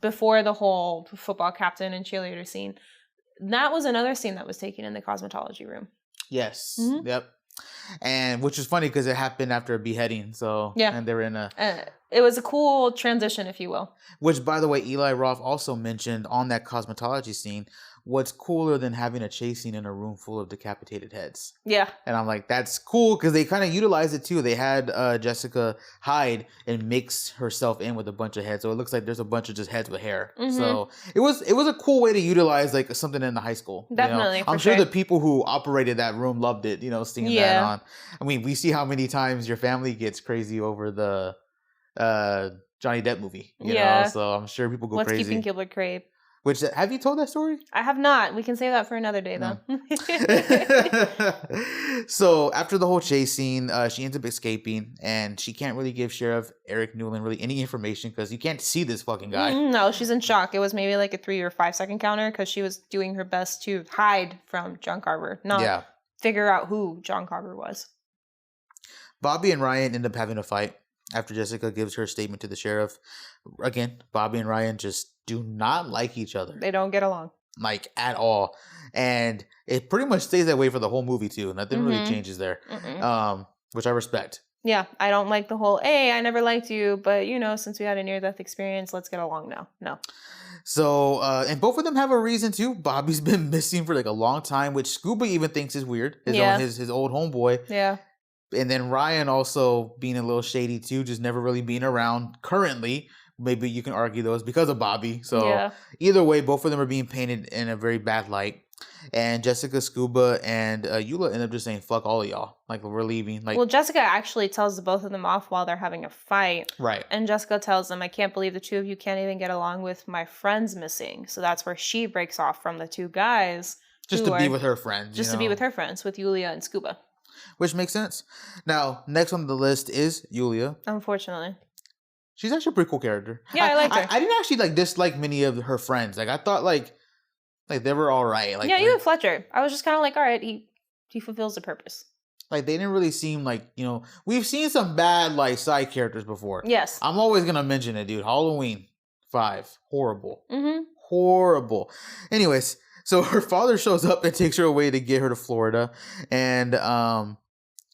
before the whole football captain and cheerleader scene, that was another scene that was taken in the cosmetology room. Yes. Mm-hmm. Yep. And which is funny because it happened after a beheading. So yeah, and they were in a. It was a cool transition, if you will. Which, by the way, Eli Roth also mentioned on that cosmetology scene. What's cooler than having a chase scene in a room full of decapitated heads? Yeah. And I'm like, that's cool because they kind of utilized it too. They had Jessica hide and mix herself in with a bunch of heads, so it looks like there's a bunch of just heads with hair. Mm-hmm. So it was a cool way to utilize like something in the high school. Definitely, you know? I'm sure the people who operated that room loved it. Seeing that on. I mean, we see how many times your family gets crazy over the Johnny Depp movie. You know? So I'm sure people go crazy. What's keeping Gilbert Grape? Which, have you told that story? I have not. We can save that for another day, though. No. So, after the whole chase scene, she ends up escaping, and she can't really give Sheriff Eric Newland really any information because you can't see this fucking guy. No, she's in shock. It was maybe like a 3 or 5 second counter because she was doing her best to hide from John Carver, not figure out who John Carver was. Bobby and Ryan end up having a fight after Jessica gives her statement to the sheriff. Again, Bobby and Ryan just do not like each other. They don't get along. like at all, and it pretty much stays that way for the whole movie too. Nothing really changes there, which I respect. Yeah, I don't like the whole, hey, I never liked you, but, since we had a near-death experience, let's get along now. No. So, and both of them have a reason too. Bobby's been missing for like a long time, which Scuba even thinks is weird. His old homeboy. Yeah. And then Ryan also being a little shady too, just never really being around currently. Maybe you can argue those because of Bobby. So either way, both of them are being painted in a very bad light. And Jessica, Scuba, and Eula end up just saying, fuck all of y'all. Like, we're leaving. Like, well, Jessica actually tells the both of them off while they're having a fight. Right. And Jessica tells them, I can't believe the two of you can't even get along with my friends missing. So that's where she breaks off from the two guys. Just to be with her friends. Just to be with her friends, with Yulia and Scuba. Which makes sense. Now, next on the list is Yulia. Unfortunately. She's actually a pretty cool character. Yeah, I liked her. I didn't actually dislike many of her friends. Like, I thought like they were all right. Like, yeah, even Fletcher. I was just kind of like, all right, he fulfills the purpose. Like, they didn't really seem like, we've seen some bad like side characters before. Yes. I'm always gonna mention it, dude. Halloween 5, horrible. Horrible. Anyways, so her father shows up and takes her away to get her to Florida, and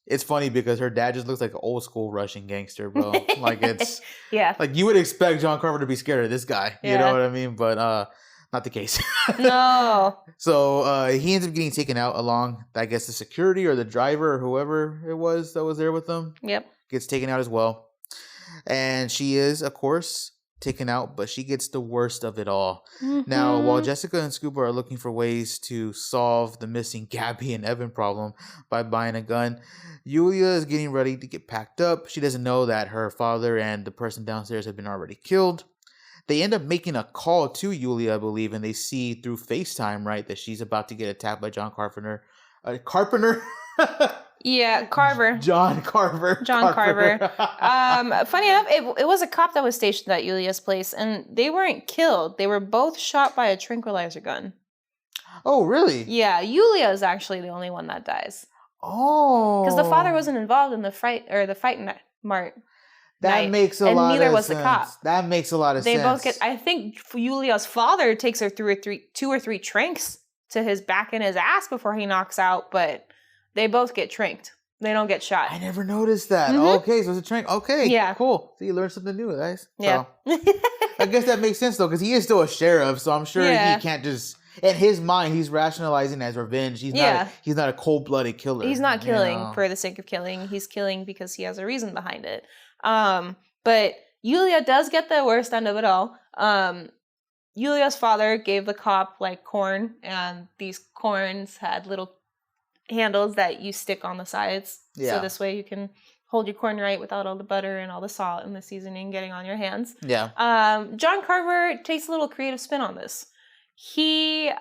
it's funny because her dad just looks like an old school Russian gangster, bro. Like, it's like you would expect John Carver to be scared of this guy. You know what I mean? But not the case. No. So he ends up getting taken out along, I guess, the security or the driver or whoever it was that was there with them. Yep. Gets taken out as well. And she is, of course, taken out, but she gets the worst of it all. Now, while Jessica and Scuba are looking for ways to solve the missing Gabby and Evan problem by buying a gun, Yulia is getting ready to get packed up. She doesn't know that her father and the person downstairs have been already killed. They end up making a call to Yulia, I believe, and they see through FaceTime, right, that she's about to get attacked by John Carpenter. Carpenter? Yeah, Carver. John Carver. John Carver. Funny enough, it was a cop that was stationed at Yulia's place, and they weren't killed. They were both shot by a tranquilizer gun. Oh, really? Yeah, Yulia is actually the only one that dies. Oh. Because the father wasn't involved in the fight mart. That makes a lot of sense. And neither was the cop. That makes a lot of sense. They both get, I think Yulia's father takes her through 2 or 3 tranks to his back and his ass before he knocks out, but they both get tranked. They don't get shot. I never noticed that. Okay, so it's a trank. Okay, yeah. Cool. So you learned something new, guys. Yeah. So, I guess that makes sense, though, because he is still a sheriff, so I'm sure he can't just... In his mind, he's rationalizing as revenge. He's not a cold-blooded killer. He's not killing for the sake of killing. He's killing because he has a reason behind it. But Yulia does get the worst end of it all. Yulia's father gave the cop corn, and these corns had little handles that you stick on the sides. Yeah. So this way you can hold your corn right without all the butter and all the salt and the seasoning getting on your hands. Yeah. John Carver takes a little creative spin on this. He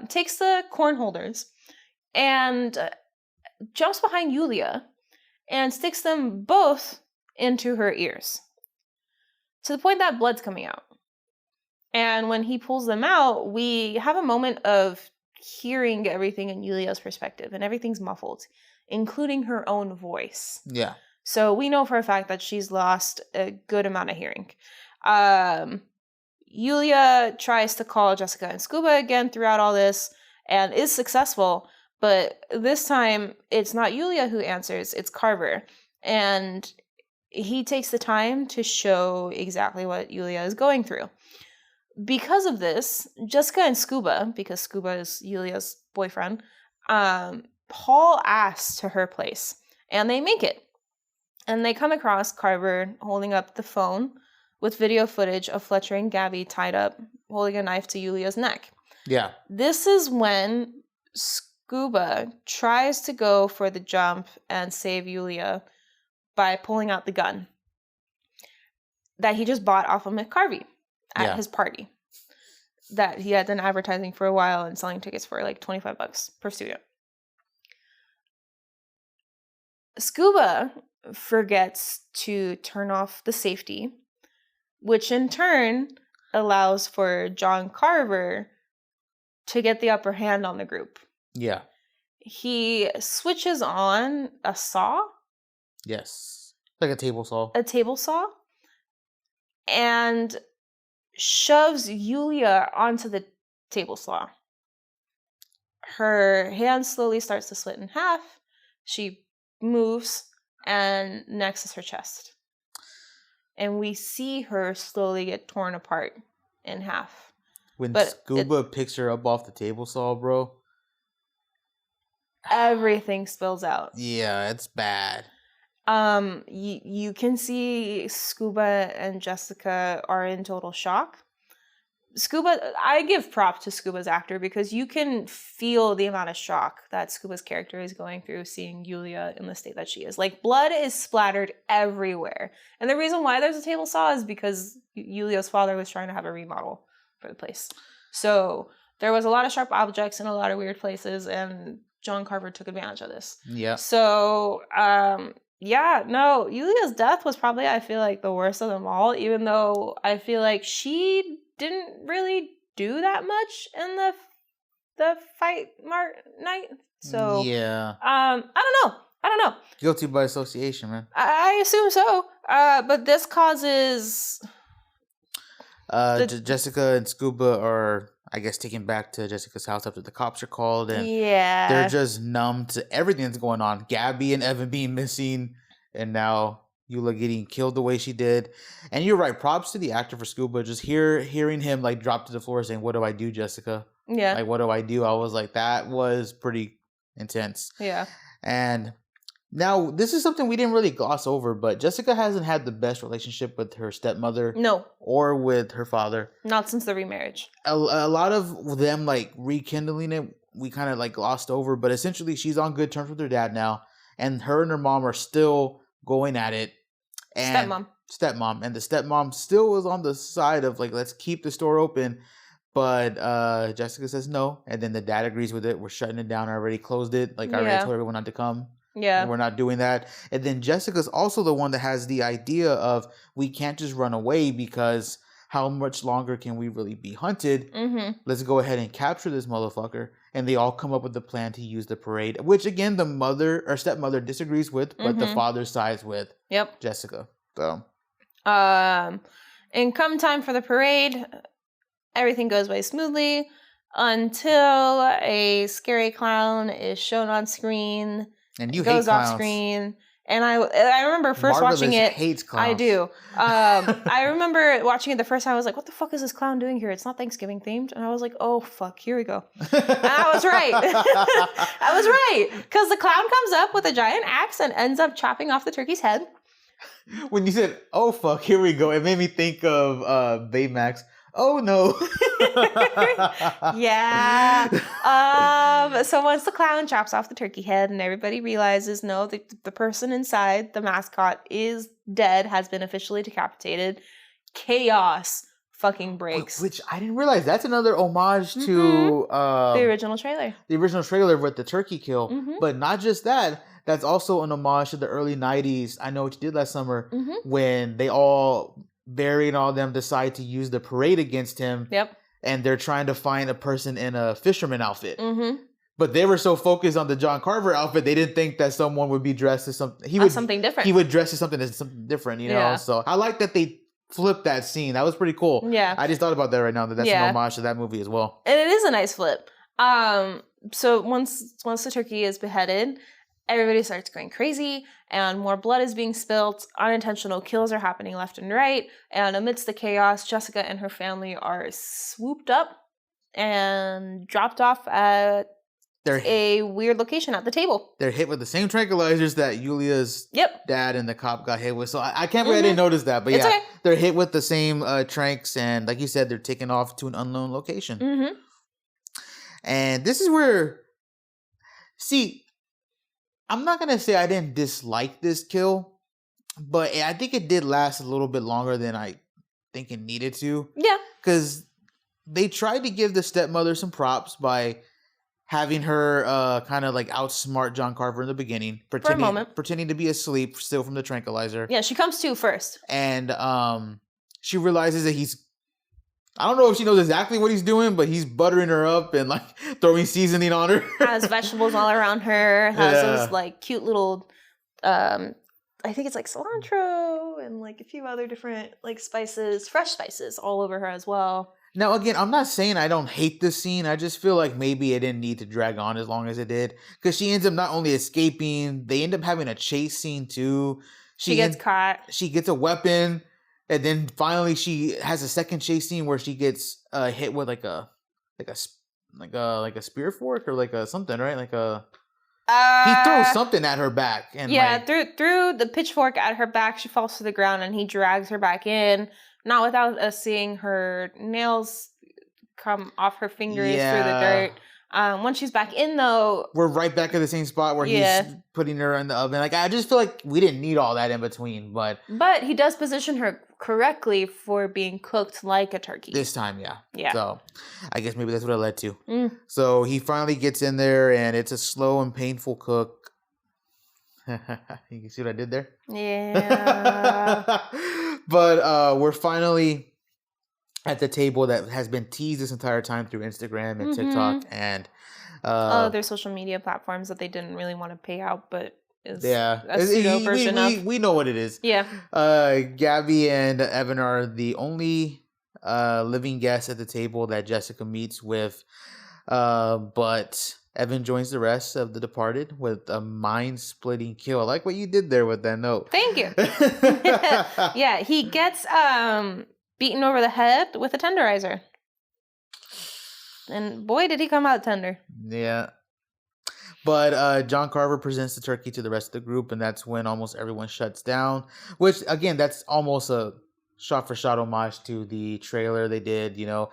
takes the corn holders and jumps behind Yulia and sticks them both into her ears to the point that blood's coming out. And when he pulls them out, we have a moment of hearing everything in Yulia's perspective, and everything's muffled, including her own voice. Yeah. So we know for a fact that she's lost a good amount of hearing. Yulia tries to call Jessica and Scuba again throughout all this and is successful, but this time it's not Yulia who answers, it's Carver. And he takes the time to show exactly what Yulia is going through. Because of this, Jessica and Scuba, because Scuba is Yulia's boyfriend, haul ass to her place, and they make it. And they come across Carver holding up the phone with video footage of Fletcher and Gabby tied up, holding a knife to Yulia's neck. Yeah. This is when Scuba tries to go for the jump and save Yulia by pulling out the gun that he just bought off of McCarvey at his party that he had been advertising for a while and selling tickets for $25 per student. Scuba forgets to turn off the safety, which in turn allows for John Carver to get the upper hand on the group. Yeah. He switches on a saw. Yes. Like a table saw. A table saw. And shoves Yulia onto the table saw. Her hand slowly starts to split in half. She moves, and next is her chest. And we see her slowly get torn apart in half. When Scuba picks her up off the table saw, bro. Everything spills out. Yeah, it's bad. You can see Scuba and Jessica are in total shock. Scuba, I give props to Scuba's actor because you can feel the amount of shock that Scuba's character is going through seeing Yulia in the state that she is. Like, blood is splattered everywhere. And the reason why there's a table saw is because Yulia's father was trying to have a remodel for the place. So there was a lot of sharp objects in a lot of weird places, and John Carver took advantage of this. Yeah. So, Yulia's death was probably, I feel like, the worst of them all, even though I feel like she didn't really do that much in the fight night. So, yeah. I don't know. Guilty by association, man. I assume so. But this causes... Jessica and Scuba are, I guess, taken back to Jessica's house after the cops are called, and they're just numb to everything that's going on. Gabby and Evan being missing, and now Yulia getting killed the way she did. And you're right, props to the actor for Scuba. Just hearing him like drop to the floor saying, "What do I do, Jessica?" Yeah. Like, what do I do? I was like, that was pretty intense. Yeah. And now, this is something we didn't really gloss over, but Jessica hasn't had the best relationship with her stepmother. No. Or with her father. Not since the remarriage. A lot of them, like, rekindling it, we kind of, like, glossed over. But essentially, she's on good terms with her dad now. And her and her mom are still going at it. And Stepmom. And the stepmom still was on the side of, like, let's keep the store open. But Jessica says no. And then the dad agrees with it. We're shutting it down. I already closed it. Like, I already told everyone not to come. Yeah. And we're not doing that. And then Jessica's also the one that has the idea of we can't just run away because how much longer can we really be hunted? Mm-hmm. Let's go ahead and capture this motherfucker. And they all come up with the plan to use the parade, which again, the mother or stepmother disagrees with, but the father sides with Jessica. So, and come time for the parade, everything goes by smoothly until a scary clown is shown on screen. And you goes hate clowns. Off screen, and I remember first watching it. Hates clowns. I do. I remember watching it the first time. I was like, "What the fuck is this clown doing here? It's not Thanksgiving themed." And I was like, "Oh fuck, here we go." And I was right. I was right because the clown comes up with a giant axe and ends up chopping off the turkey's head. When you said, "Oh fuck, here we go," it made me think of Baymax. Oh no. Yeah. So once the clown chops off the turkey head and everybody realizes no, the person inside, the mascot, is dead, has been officially decapitated, chaos fucking breaks. Which I didn't realize. That's another homage to the original trailer. The original trailer with the turkey kill. But not just that. That's also an homage to the early 90s. I Know What You Did Last Summer when they all... Barry and all of them decide to use the parade against him. Yep. And they're trying to find a person in a fisherman outfit. But they were so focused on the John Carver outfit, they didn't think that someone would be dressed as something. Something different. He would dress as something different, you know? Yeah. So I like that they flipped that scene. That was pretty cool. Yeah. I just thought about that right now, that's an homage to that movie as well. And it is a nice flip. So once the turkey is beheaded, everybody starts going crazy and more blood is being spilt. Unintentional kills are happening left and right. And amidst the chaos, Jessica and her family are swooped up and dropped off at a weird location at the table. They're hit with the same tranquilizers that Yulia's dad and the cop got hit with. So I can't believe I didn't notice that. But yeah, they're hit with the same tranks. And like you said, they're taken off to an unknown location. And this is where... See... I'm not going to say I didn't dislike this kill, but I think it did last a little bit longer than I think it needed to. Yeah. Because they tried to give the stepmother some props by having her kind of like outsmart John Carver in the beginning. For a moment. Pretending to be asleep still from the tranquilizer. Yeah, she comes to first. And she realizes that he's... I don't know if she knows exactly what he's doing, but he's buttering her up and like throwing seasoning on her. Has vegetables all around her. Has those like cute little, I think it's like cilantro and like a few other different like spices, fresh spices all over her as well. Now, again, I'm not saying I don't hate this scene. I just feel like maybe it didn't need to drag on as long as it did. Because she ends up not only escaping, they end up having a chase scene too. She gets caught. She gets a weapon. And then finally she has a second chase scene where she gets hit with like a spear fork or like a something, right? He throws something at her back. And threw the pitchfork at her back. She falls to the ground and he drags her back in. Not without us seeing her nails come off her fingers through the dirt. Once she's back in, though... We're right back at the same spot where he's putting her in the oven. Like, I just feel like we didn't need all that in between, but... But he does position her correctly for being cooked like a turkey. This time, yeah. Yeah. So, I guess maybe that's what it led to. So, he finally gets in there, and it's a slow and painful cook. You can see what I did there? Yeah. But we're finally at the table that has been teased this entire time through Instagram and TikTok and their social media platforms that they didn't really want to pay out, but is a pseudo version of. We know what it is. Yeah. Gabby and Evan are the only living guests at the table that Jessica meets with, but Evan joins the rest of the departed with a mind-splitting kill. I like what you did there with that note. Thank you. Yeah, he gets beaten over the head with a tenderizer. And boy, did he come out tender. Yeah. But John Carver presents the turkey to the rest of the group, and that's when almost everyone shuts down. Which, again, that's almost a shot-for-shot homage to the trailer they did, you know.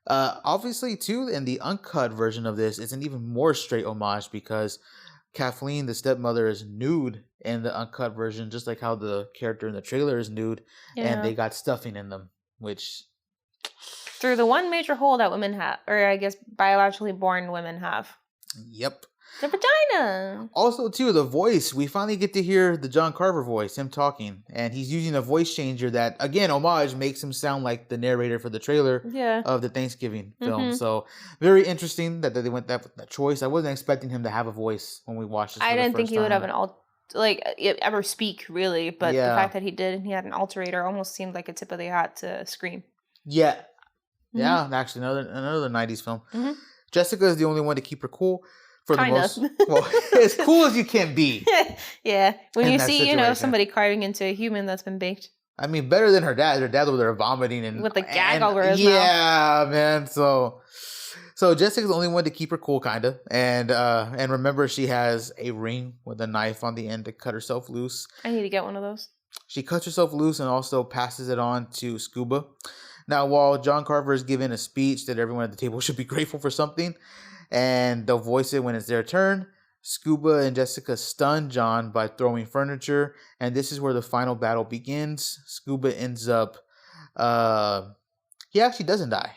Obviously, too, in the uncut version of this, it's an even more straight homage because Kathleen, the stepmother, is nude in the uncut version, just like how the character in the trailer is nude, and they got stuffing in them, which... Through the one major hole that women have, or I guess biologically born women have. Yep. The vagina. Also, too, the voice. We finally get to hear the John Carver voice, him talking. And he's using a voice changer that, again, homage makes him sound like the narrator for the trailer of the Thanksgiving film. So, very interesting that they went that choice. I wasn't expecting him to have a voice when we watched this. I didn't think he would have ever speak, really. But the fact that he did and he had an alterator almost seemed like a tip of the hat to Scream. Yeah. Yeah, actually, another 90s film. Jessica is the only one to keep her cool. For the most, well, as cool as you can be. Yeah, when you see, somebody carving into a human that's been baked. I mean, better than her dad. Her dad over there vomiting and with the gag over his mouth. Yeah, man. So Jessica's the only one to keep her cool, kind of. And remember, she has a ring with a knife on the end to cut herself loose. I need to get one of those. She cuts herself loose and also passes it on to Scuba. Now, while John Carver is giving a speech that everyone at the table should be grateful for something, and they'll voice it when it's their turn, Scuba and Jessica stun John by throwing furniture, and this is where the final battle begins. Scuba ends up... he actually doesn't die.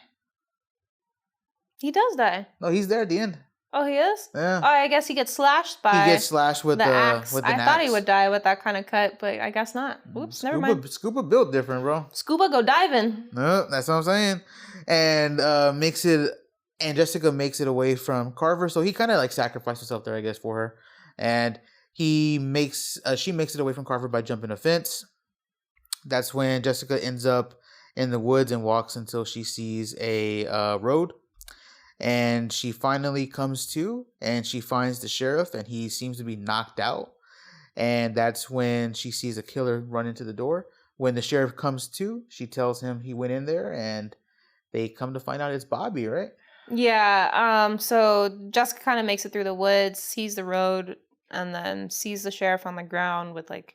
He does die. No, he's there at the end. Oh, he is? Yeah. Oh, I guess he gets slashed by... He gets slashed with the axe. I thought he would die with that kind of cut, but I guess not. Oops, never mind. Scuba built different, bro. Scuba go diving. No, that's what I'm saying. And makes it... And Jessica makes it away from Carver, so he kind of like sacrificed himself there, I guess, for her. And she makes it away from Carver by jumping a fence. That's when Jessica ends up in the woods and walks until she sees a road. And she finally comes to, and she finds the sheriff, and he seems to be knocked out. And that's when she sees a killer run into the door. When the sheriff comes to, she tells him he went in there, and they come to find out it's Bobby, right? Yeah, so Jessica kind of makes it through the woods, sees the road, and then sees the sheriff on the ground with, like,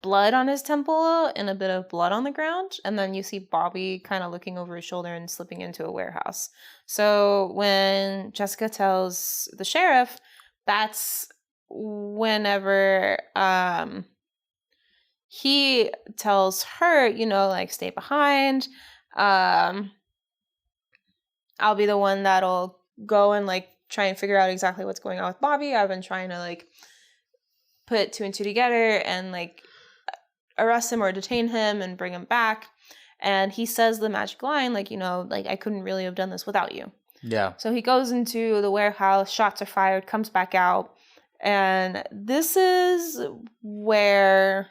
blood on his temple and a bit of blood on the ground. And then you see Bobby kind of looking over his shoulder and slipping into a warehouse. So when Jessica tells the sheriff, that's whenever he tells her, like, stay behind. I'll be the one that'll go and, like, try and figure out exactly what's going on with Bobby. I've been trying to, like, put two and two together and, like, arrest him or detain him and bring him back. And he says the magic line, like, like, I couldn't really have done this without you. Yeah. So he goes into the warehouse, shots are fired, comes back out. And this is where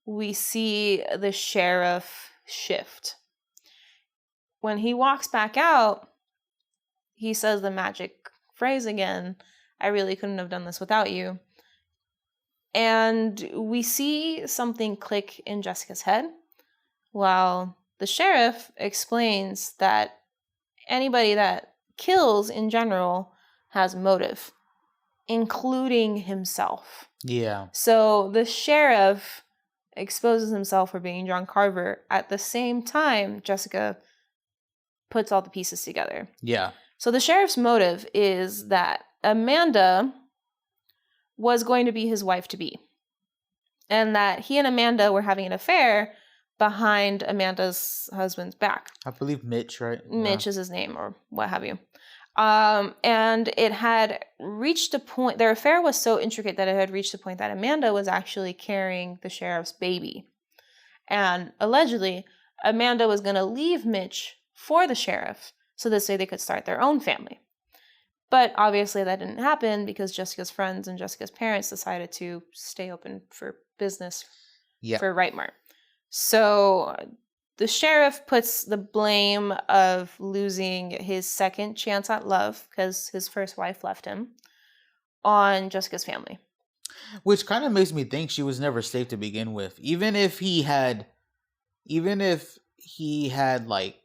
we see the sheriff shift. when he walks back out, he says the magic phrase again, I really couldn't have done this without you. And we see something click in Jessica's head while the sheriff explains that anybody that kills in general has motive, including himself. Yeah. So the sheriff exposes himself for being John Carver. At the same time, Jessica puts all the pieces together. Yeah. So the sheriff's motive is that Amanda was going to be his wife-to-be, and that he and Amanda were having an affair behind Amanda's husband's back. I believe Mitch, right? Mitch is his name, or what have you. And it had reached a point, their affair was so intricate that it had reached a point that Amanda was actually carrying the sheriff's baby. And allegedly, Amanda was going to leave Mitch for the sheriff so this way they could start their own family. But obviously that didn't happen because Jessica's friends and Jessica's parents decided to stay open for business for Rightmart. So the sheriff puts the blame of losing his second chance at love, because his first wife left him, on Jessica's family. Which kind of makes me think she was never safe to begin with. Even if he had like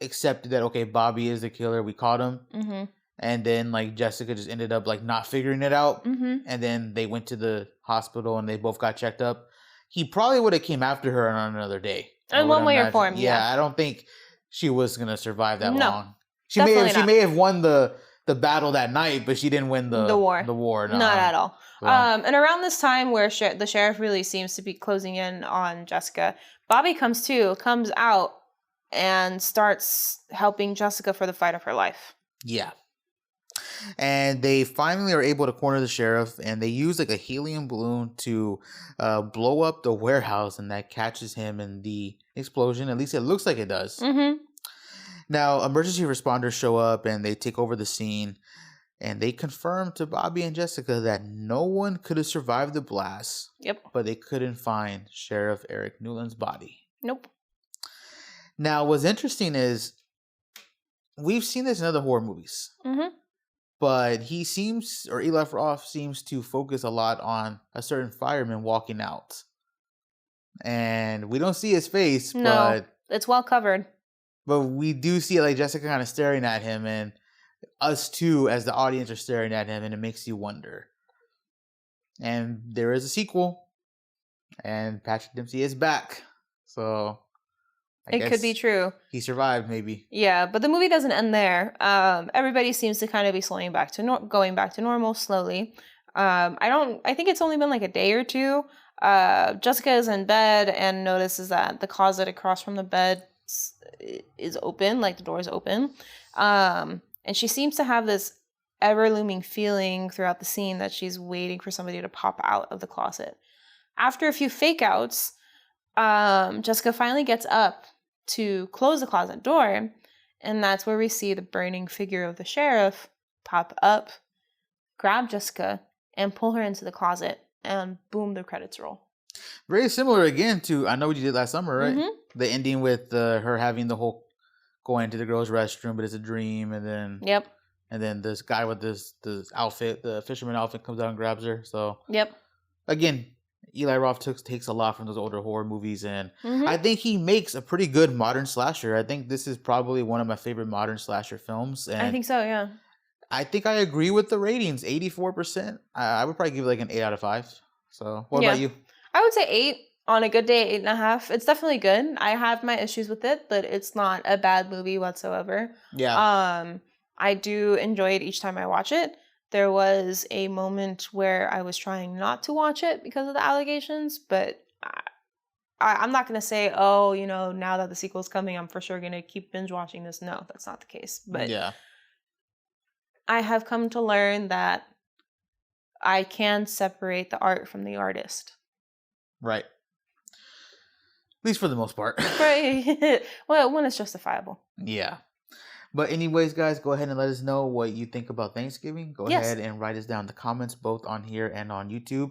accepted that, okay, Bobby is the killer, we caught him. Mm-hmm. And then like Jessica just ended up like not figuring it out. Mm-hmm. And then they went to the hospital and they both got checked up. He probably would have came after her on another day. In one way or form, yeah. I don't think she was gonna survive that long. She definitely may have won the battle that night, but she didn't win the war. The war, not at all. So. And around this time, where the sheriff really seems to be closing in on Jessica, Bobby comes out, and starts helping Jessica for the fight of her life. Yeah. And they finally are able to corner the sheriff, and they use like a helium balloon to blow up the warehouse, and that catches him in the explosion. At least it looks like it does. Mm-hmm. Now, emergency responders show up, and they take over the scene, and they confirm to Bobby and Jessica that no one could have survived the blast. Yep. But they couldn't find Sheriff Eric Newland's body. Nope. Now, what's interesting is we've seen this in other horror movies. Mm-hmm. But Eli Roth seems to focus a lot on a certain fireman walking out. And we don't see his face, but it's well covered. But we do see like Jessica kind of staring at him, and us too, as the audience, are staring at him, and it makes you wonder. And there is a sequel, and Patrick Dempsey is back. So I guess could be true. He survived, maybe. Yeah, but the movie doesn't end there. Everybody seems to kind of be going back to normal slowly. I think it's only been like a day or two. Jessica is in bed and notices that the closet across from the bed is open, like the door is open. And she seems to have this ever-looming feeling throughout the scene that she's waiting for somebody to pop out of the closet. After a few fake outs, Jessica finally gets up to close the closet door, and that's where we see the burning figure of the sheriff pop up, grab Jessica, and pull her into the closet, and boom, the credits roll. Very similar again to I Know What You Did Last Summer, right? Mm-hmm. The ending with her having the whole going to the girls' restroom, but it's a dream, and then and then this guy with this outfit, the fisherman outfit, comes out and grabs her. So again, Eli Roth takes a lot from those older horror movies, and I think he makes a pretty good modern slasher. I think this is probably one of my favorite modern slasher films. And I think so, yeah. I think I agree with the ratings, 84%. I would probably give it like an 8 out of 5. So what about you? I would say 8. On a good day, 8.5. It's definitely good. I have my issues with it, but it's not a bad movie whatsoever. Yeah. I do enjoy it each time I watch it. There was a moment where I was trying not to watch it because of the allegations, but I'm not going to say, oh, now that the sequel's coming, I'm for sure going to keep binge watching this. No, that's not the case. But I have come to learn that I can separate the art from the artist. Right. At least for the most part. Right. Well, when it's justifiable. Yeah. But anyways, guys, go ahead and let us know what you think about Thanksgiving. Go ahead and write us down in the comments, both on here and on YouTube.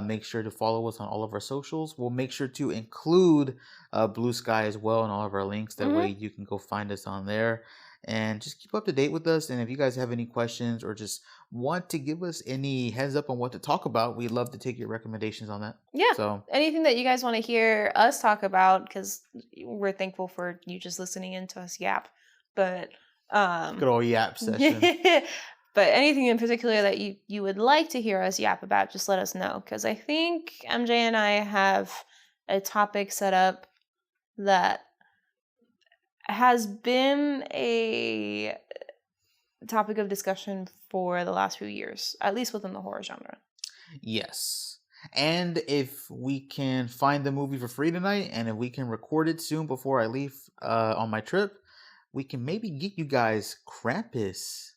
Make sure to follow us on all of our socials. We'll make sure to include Blue Sky as well in all of our links. That way you can go find us on there. And just keep up to date with us. And if you guys have any questions or just want to give us any heads up on what to talk about, we'd love to take your recommendations on that. Yeah. So anything that you guys want to hear us talk about, because we're thankful for you just listening in to us yap. But good old yap session. But anything in particular that you would like to hear us yap about, just let us know. Because I think MJ and I have a topic set up that has been a topic of discussion for the last few years, at least within the horror genre. Yes. And if we can find the movie for free tonight, and if we can record it soon before I leave on my trip, we can maybe get you guys Krampus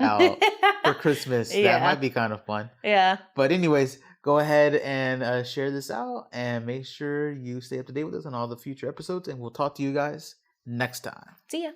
out for Christmas. Yeah. That might be kind of fun. Yeah. But anyways, go ahead and share this out, and make sure you stay up to date with us on all the future episodes, and we'll talk to you guys next time. See ya.